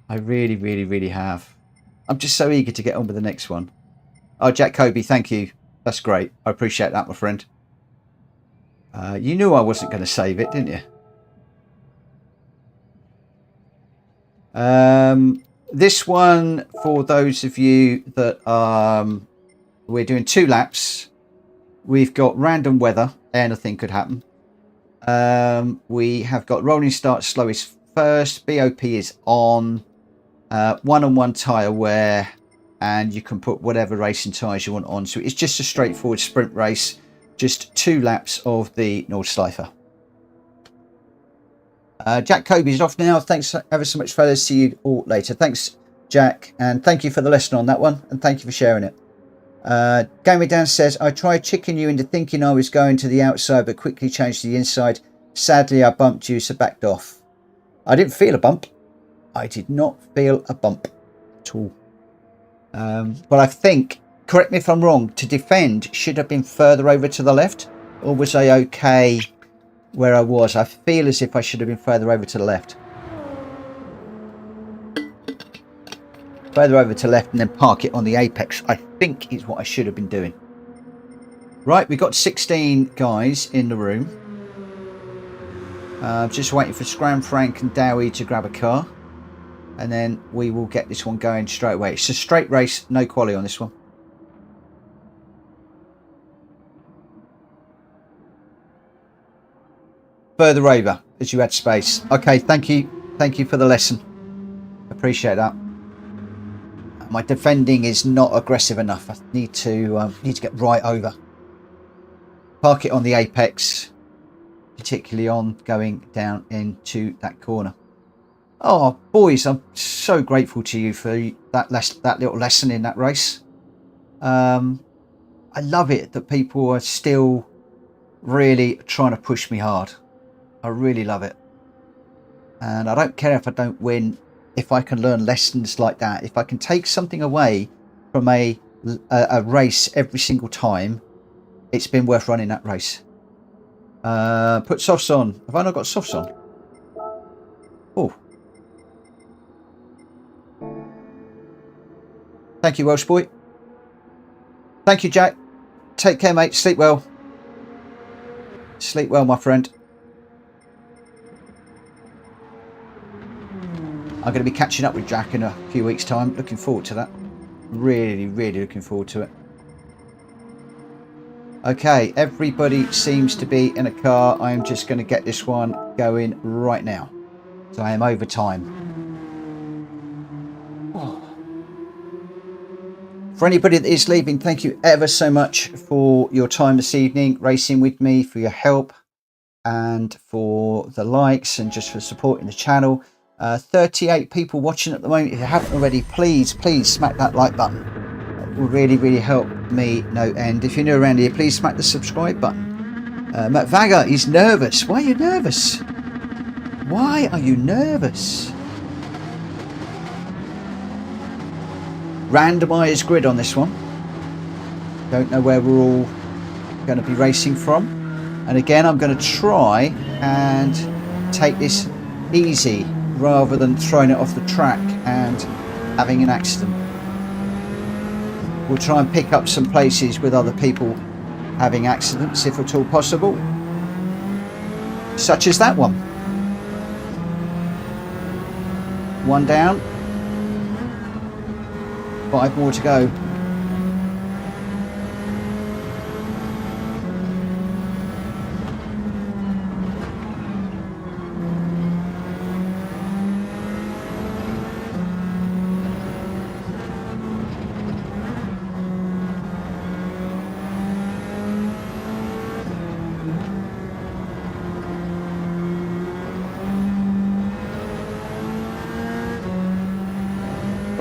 I really have. I'm just so eager to get on with the next one. Oh, Jack Kobe, thank you. That's great. I appreciate that, my friend. You knew I wasn't going to save it, didn't you? This one, for those of you that we're doing 2 laps. We've got random weather. Anything could happen. We have got rolling start, slowest first. BOP is on. 1-on-1 tyre wear. and you can put whatever racing tyres you want on. So it's just a straightforward sprint race, just 2 laps of the Nordschleife. Jack Kobe's off now. Thanks ever so much, fellas. See you all later. Thanks, Jack, and thank you for the lesson on that one, and thank you for sharing it. Gaming Dan says, I tried tricking you into thinking I was going to the outside, but quickly changed to the inside. Sadly, I bumped you, so backed off. I didn't feel a bump. I did not feel a bump at all. But I think, correct me if I'm wrong, to defend should have been further over to the left, or was I okay where I was? I feel as if I should have been further over to the left. Further over to left and then park it on the apex, I think is what I should have been doing. Right, we've got 16 guys in the room. Just waiting for Scram, Frank and Dowie to grab a car. And then we will get this one going straight away. It's a straight race, no quali on this one. Further over as you add space. Okay, thank you. Thank you for the lesson. Appreciate that. My defending is not aggressive enough. I need to get right over. Park it on the apex, particularly on going down into that corner. Oh, boys, I'm so grateful to you for that little lesson in that race. I love it that people are still really trying to push me hard. I really love it. And I don't care if I don't win, if I can learn lessons like that. If I can take something away from a race every single time, it's been worth running that race. Put softs on. Have I not got softs on? Oh. Thank you, Welsh boy. Thank you, Jack. Take care, mate. Sleep well. Sleep well, my friend. I'm going to be catching up with Jack in a few weeks' time. Looking forward to that. Really, really looking forward to it. Okay, everybody seems to be in a car. I am just going to get this one going right now. So I am over time. Oh. For anybody that is leaving, thank you ever so much for your time this evening, racing with me, for your help and for the likes and just for supporting the channel. 38 people watching at the moment. If you haven't already, please smack that like button. It will really, really help me no end. If you're new around here, please smack the subscribe button. Matt Vagger, he's nervous. Why are you nervous? Why are you nervous? Randomizer grid on this one. Don't know where we're all going to be racing from. And again, I'm going to try and take this easy rather than throwing it off the track and having an accident. We'll try and pick up some places with other people having accidents if at all possible, such as that one. One down, 5 more to go.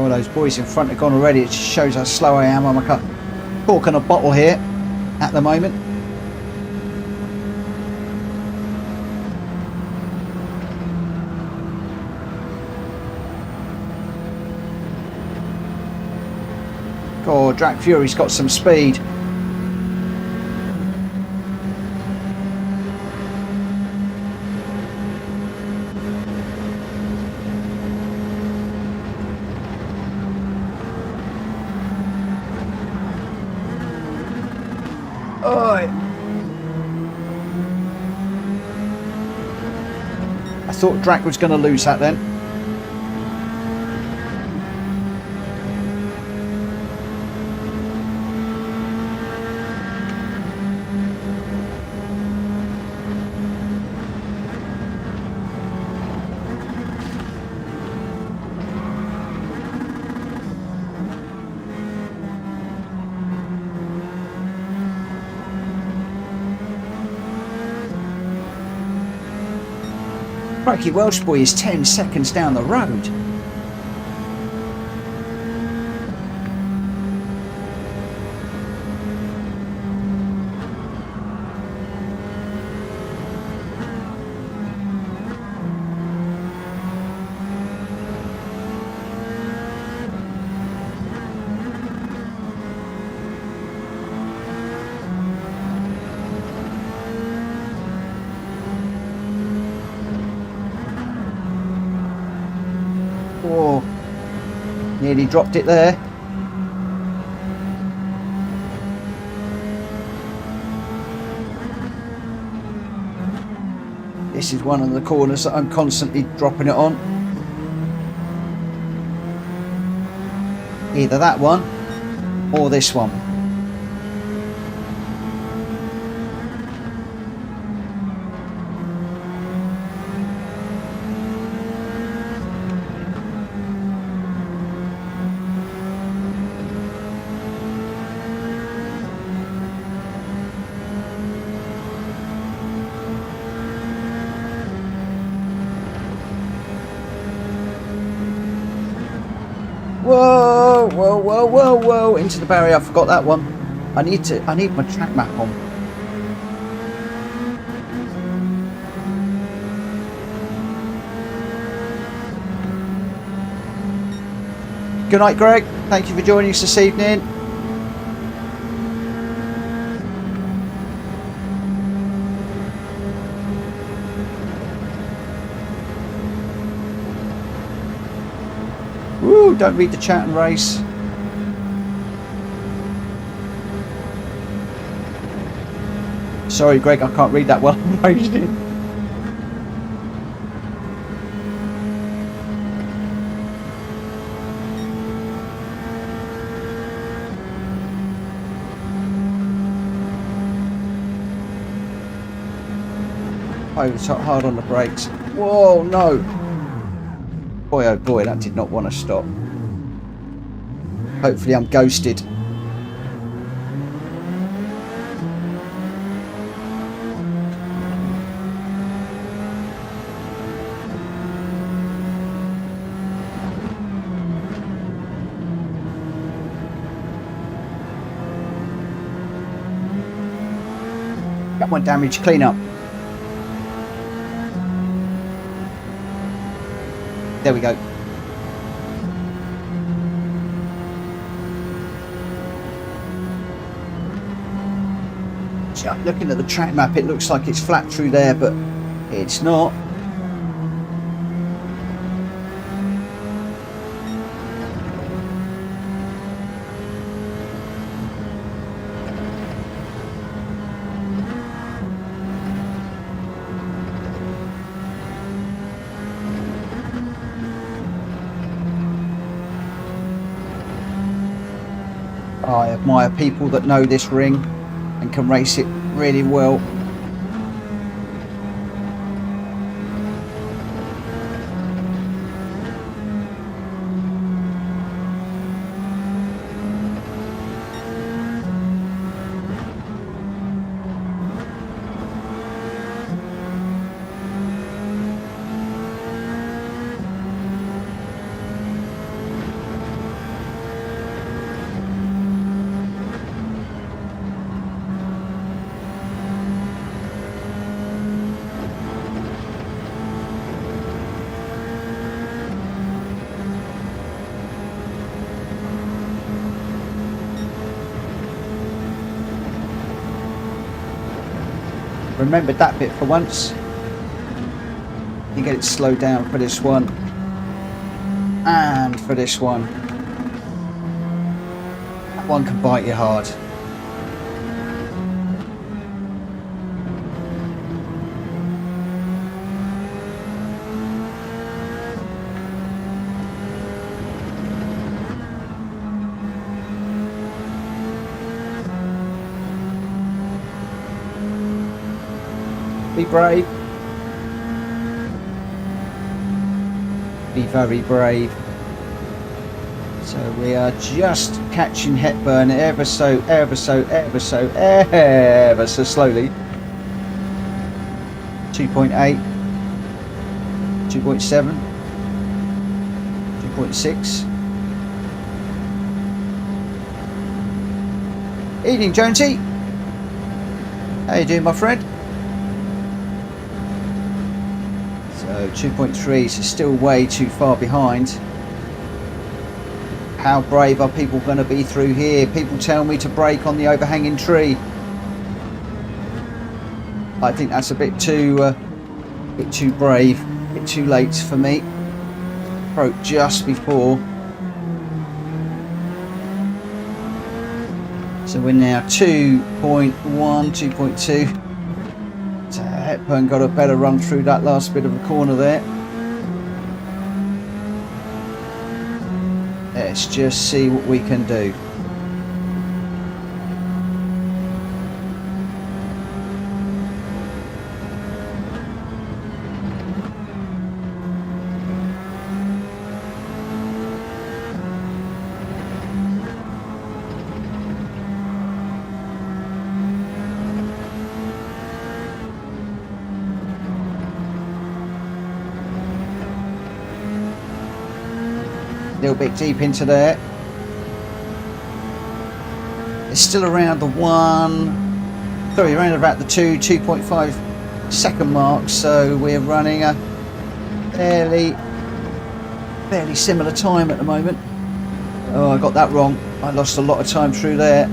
Those boys in front have gone already. It just shows how slow I am. I'm like a cork on a bottle here at the moment. God, Drac Fury's got some speed. I thought Drac was going to lose that then. Crikey, Welsh boy is 10 seconds down the road. Oh, nearly dropped it there. This is one of the corners that I'm constantly dropping it on. Either that one or this one. Whoa, whoa, whoa, whoa, whoa, into the barrier. I forgot that one. I need my track map on. Good night, Greg. Thank you for joining us this evening. Woo, don't read the chat and race. Sorry, Greg, I can't read that well. I'm racing. Oh, hard on the brakes. Whoa, no. Boy, oh boy, that did not want to stop. Hopefully I'm ghosted. Come on, damage, clean up. There we go. Looking at the track map, it looks like it's flat through there, but it's not. I admire people that know this ring and can race it really well. Remembered that bit for once. You get it slowed down for this one and for this one. That one can bite you hard. Be brave. Be very brave. So we are just catching Hepburn ever so slowly. 2.8. 2.7, 2.6. Evening, Jonesy. How you doing, my friend? So 2.3, so still way too far behind. How brave are people going to be through here? People tell me to brake on the overhanging tree. I think that's a bit too brave, a bit too late for me. Broke just before. So we're now 2.1, 2.2. So Hepburn got a better run through that last bit of the corner there. Let's just see what we can do. A little bit deep into there. It's still around the around about the 2.5 second mark, so we're running a fairly similar time at the moment. Oh, I got that wrong. I lost a lot of time through there.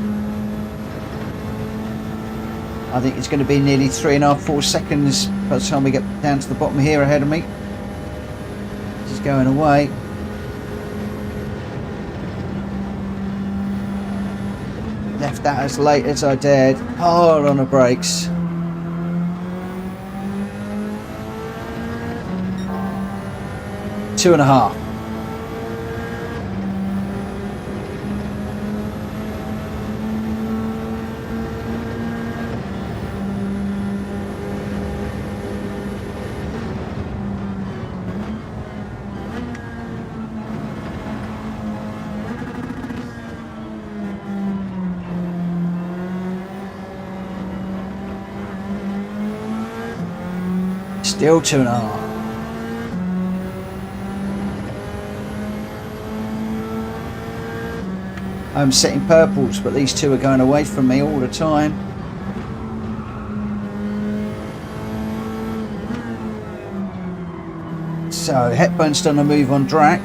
I think it's going to be nearly 3.5, 4 seconds by the time we get down to the bottom here ahead of me. This is going away. Left that as late as I dared. Hard on the brakes. Two and a half. Still 2.5. I'm setting purples, but these two are going away from me all the time. So Hepburn's done a move on Drac.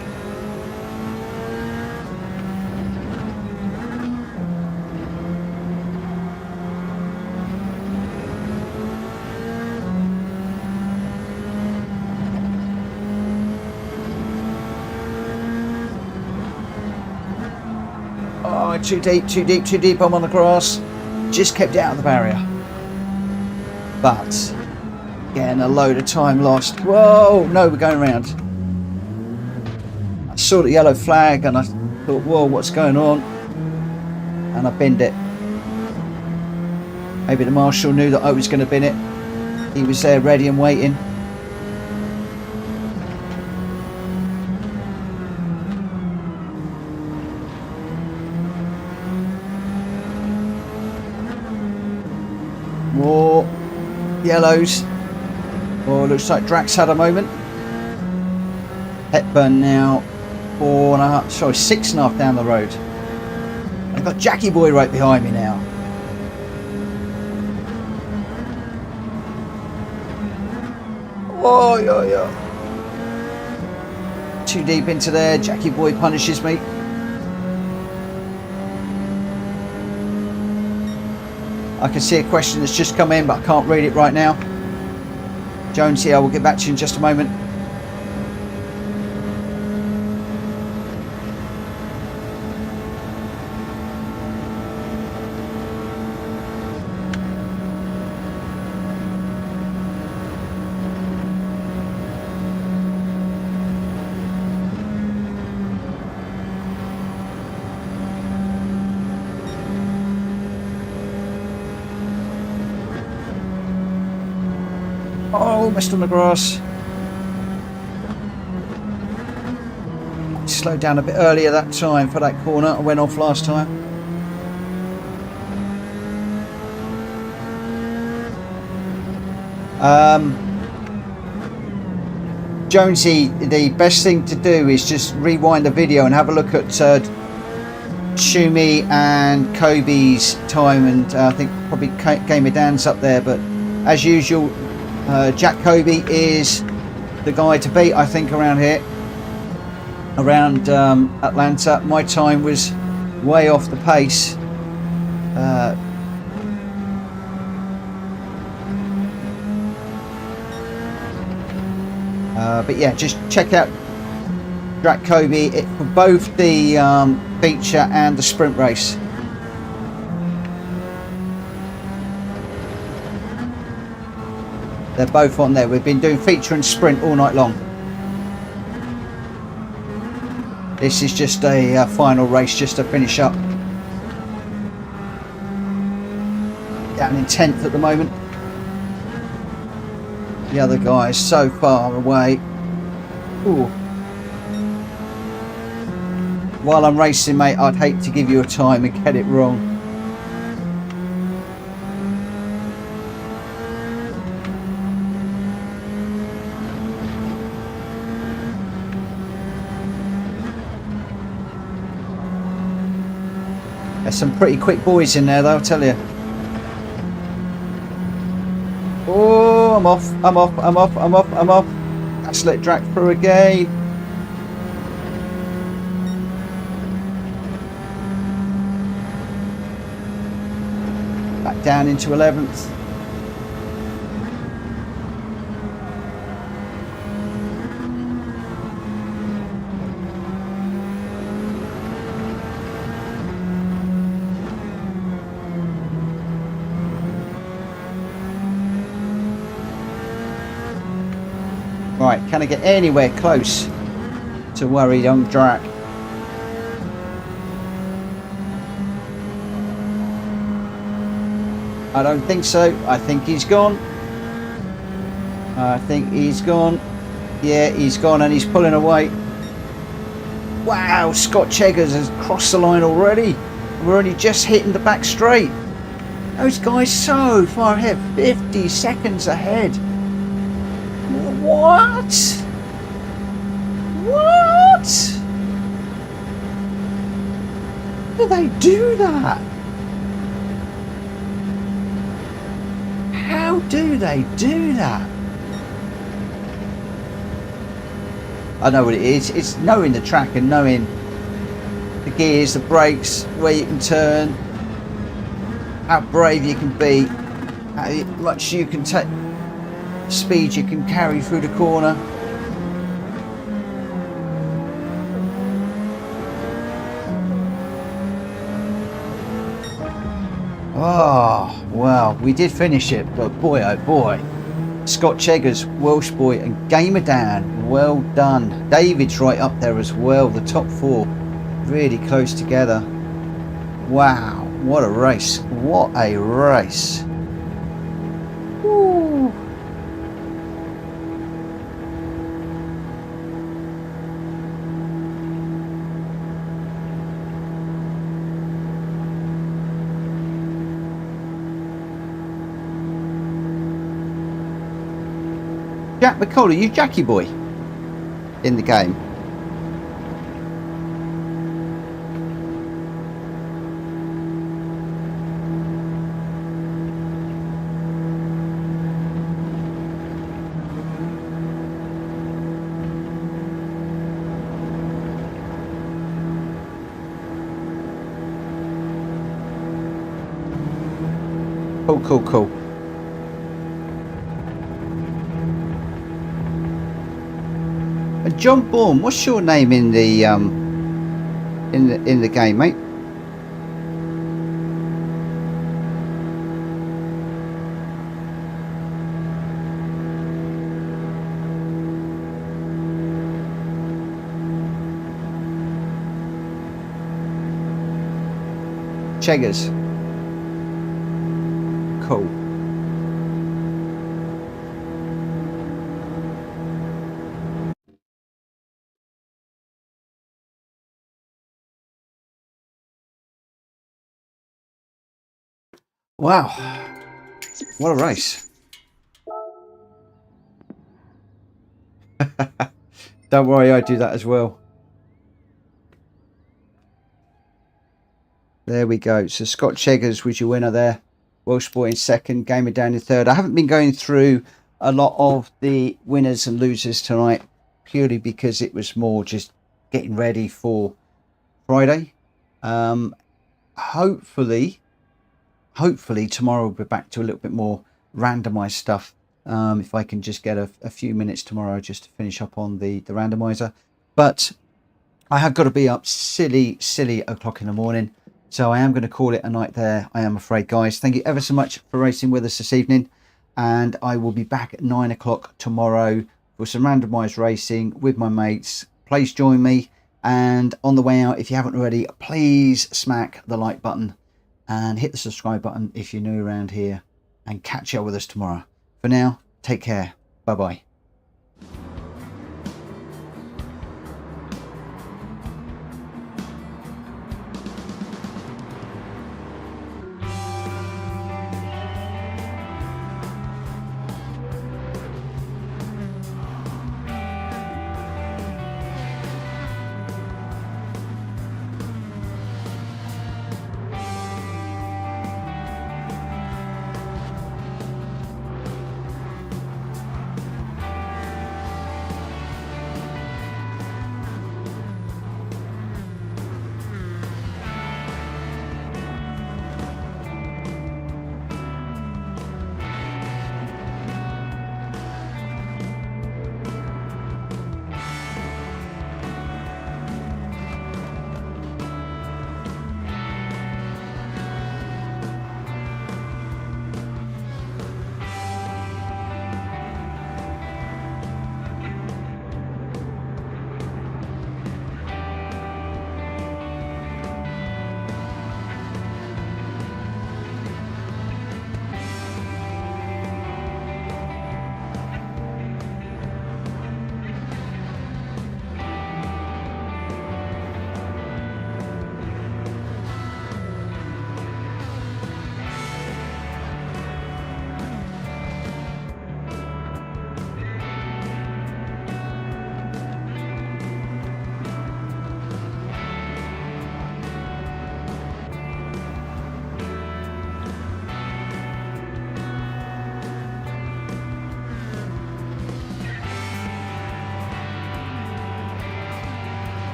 Too deep, too deep, too deep. I'm on the grass. Just kept it out of the barrier. But getting a load of time lost. Whoa, no, we're going around. I saw the yellow flag and I thought, whoa, what's going on? And I binned it. Maybe the marshal knew that I was going to bin it. He was there ready and waiting. More yellows. Oh, looks like Drax had a moment. Hepburn now 6.5 down the road. I've got Jackie Boy right behind me now. Oh, yeah. Too deep into there. Jackie Boy punishes me. I can see a question that's just come in, but I can't read it right now. Jonesy, I will get back to you in just a moment. Oh, missed on the grass. Slowed down a bit earlier that time for that corner. I went off last time. Jonesy, the best thing to do is just rewind the video and have a look at Shumi and Kobe's time, and I think probably Gamer Dan's up there, but as usual, Jack Kobe is the guy to beat, I think, around here, around Atlanta. My time was way off the pace. But yeah, just check out Jack Kobe for both the feature and the sprint race. They're both on there. We've been doing feature and sprint all night long. This is just a final race just to finish up. Down in 10th at the moment. The other guy is so far away. Ooh. While I'm racing, mate, I'd hate to give you a time and get it wrong. There's some pretty quick boys in there, though, I'll tell you. Oh, I'm off, I'm off, I'm off, I'm off, I'm off. Let's let Drac through again. Back down into 11th. Right, can I get anywhere close to worry young Drac? I don't think so. I think he's gone. I think he's gone. Yeah, he's gone and he's pulling away. Wow, Scott Cheggers has crossed the line already. We're only just hitting the back straight. Those guys so far ahead, 50 seconds ahead. What? What? How do they do that? How do they do that? I know what it is. It's knowing the track and knowing the gears, the brakes, where you can turn, how brave you can be, how much you can take, speed you can carry through the corner. Oh, well, we did finish it, but boy, oh boy. Scott Cheggers, Welsh boy, and Gamer Dan, well done. David's right up there as well, the top four, really close together. Wow, what a race, what a race. Woo. Jack McCall, are you Jackie boy in the game? Cool, cool, cool. John Bourne, what's your name in the game, mate? Cheggers. Cool. Wow, what a race. Don't worry, I do that as well. There we go. So Scott Cheggers was your winner there. Welsh Boy in second, Gamer Down in third. I haven't been going through a lot of the winners and losers tonight, purely because it was more just getting ready for Friday. Hopefully tomorrow we'll be back to a little bit more randomized stuff. If I can just get a few minutes tomorrow just to finish up on the randomizer. But I have got to be up silly o'clock in the morning. So I am going to call it a night there, I am afraid, guys. Thank you ever so much for racing with us this evening. And I will be back at 9 o'clock tomorrow for some randomised racing with my mates. Please join me. And on the way out, if you haven't already, please smack the like button and hit the subscribe button if you're new around here. And catch up with us tomorrow. For now, take care. Bye-bye.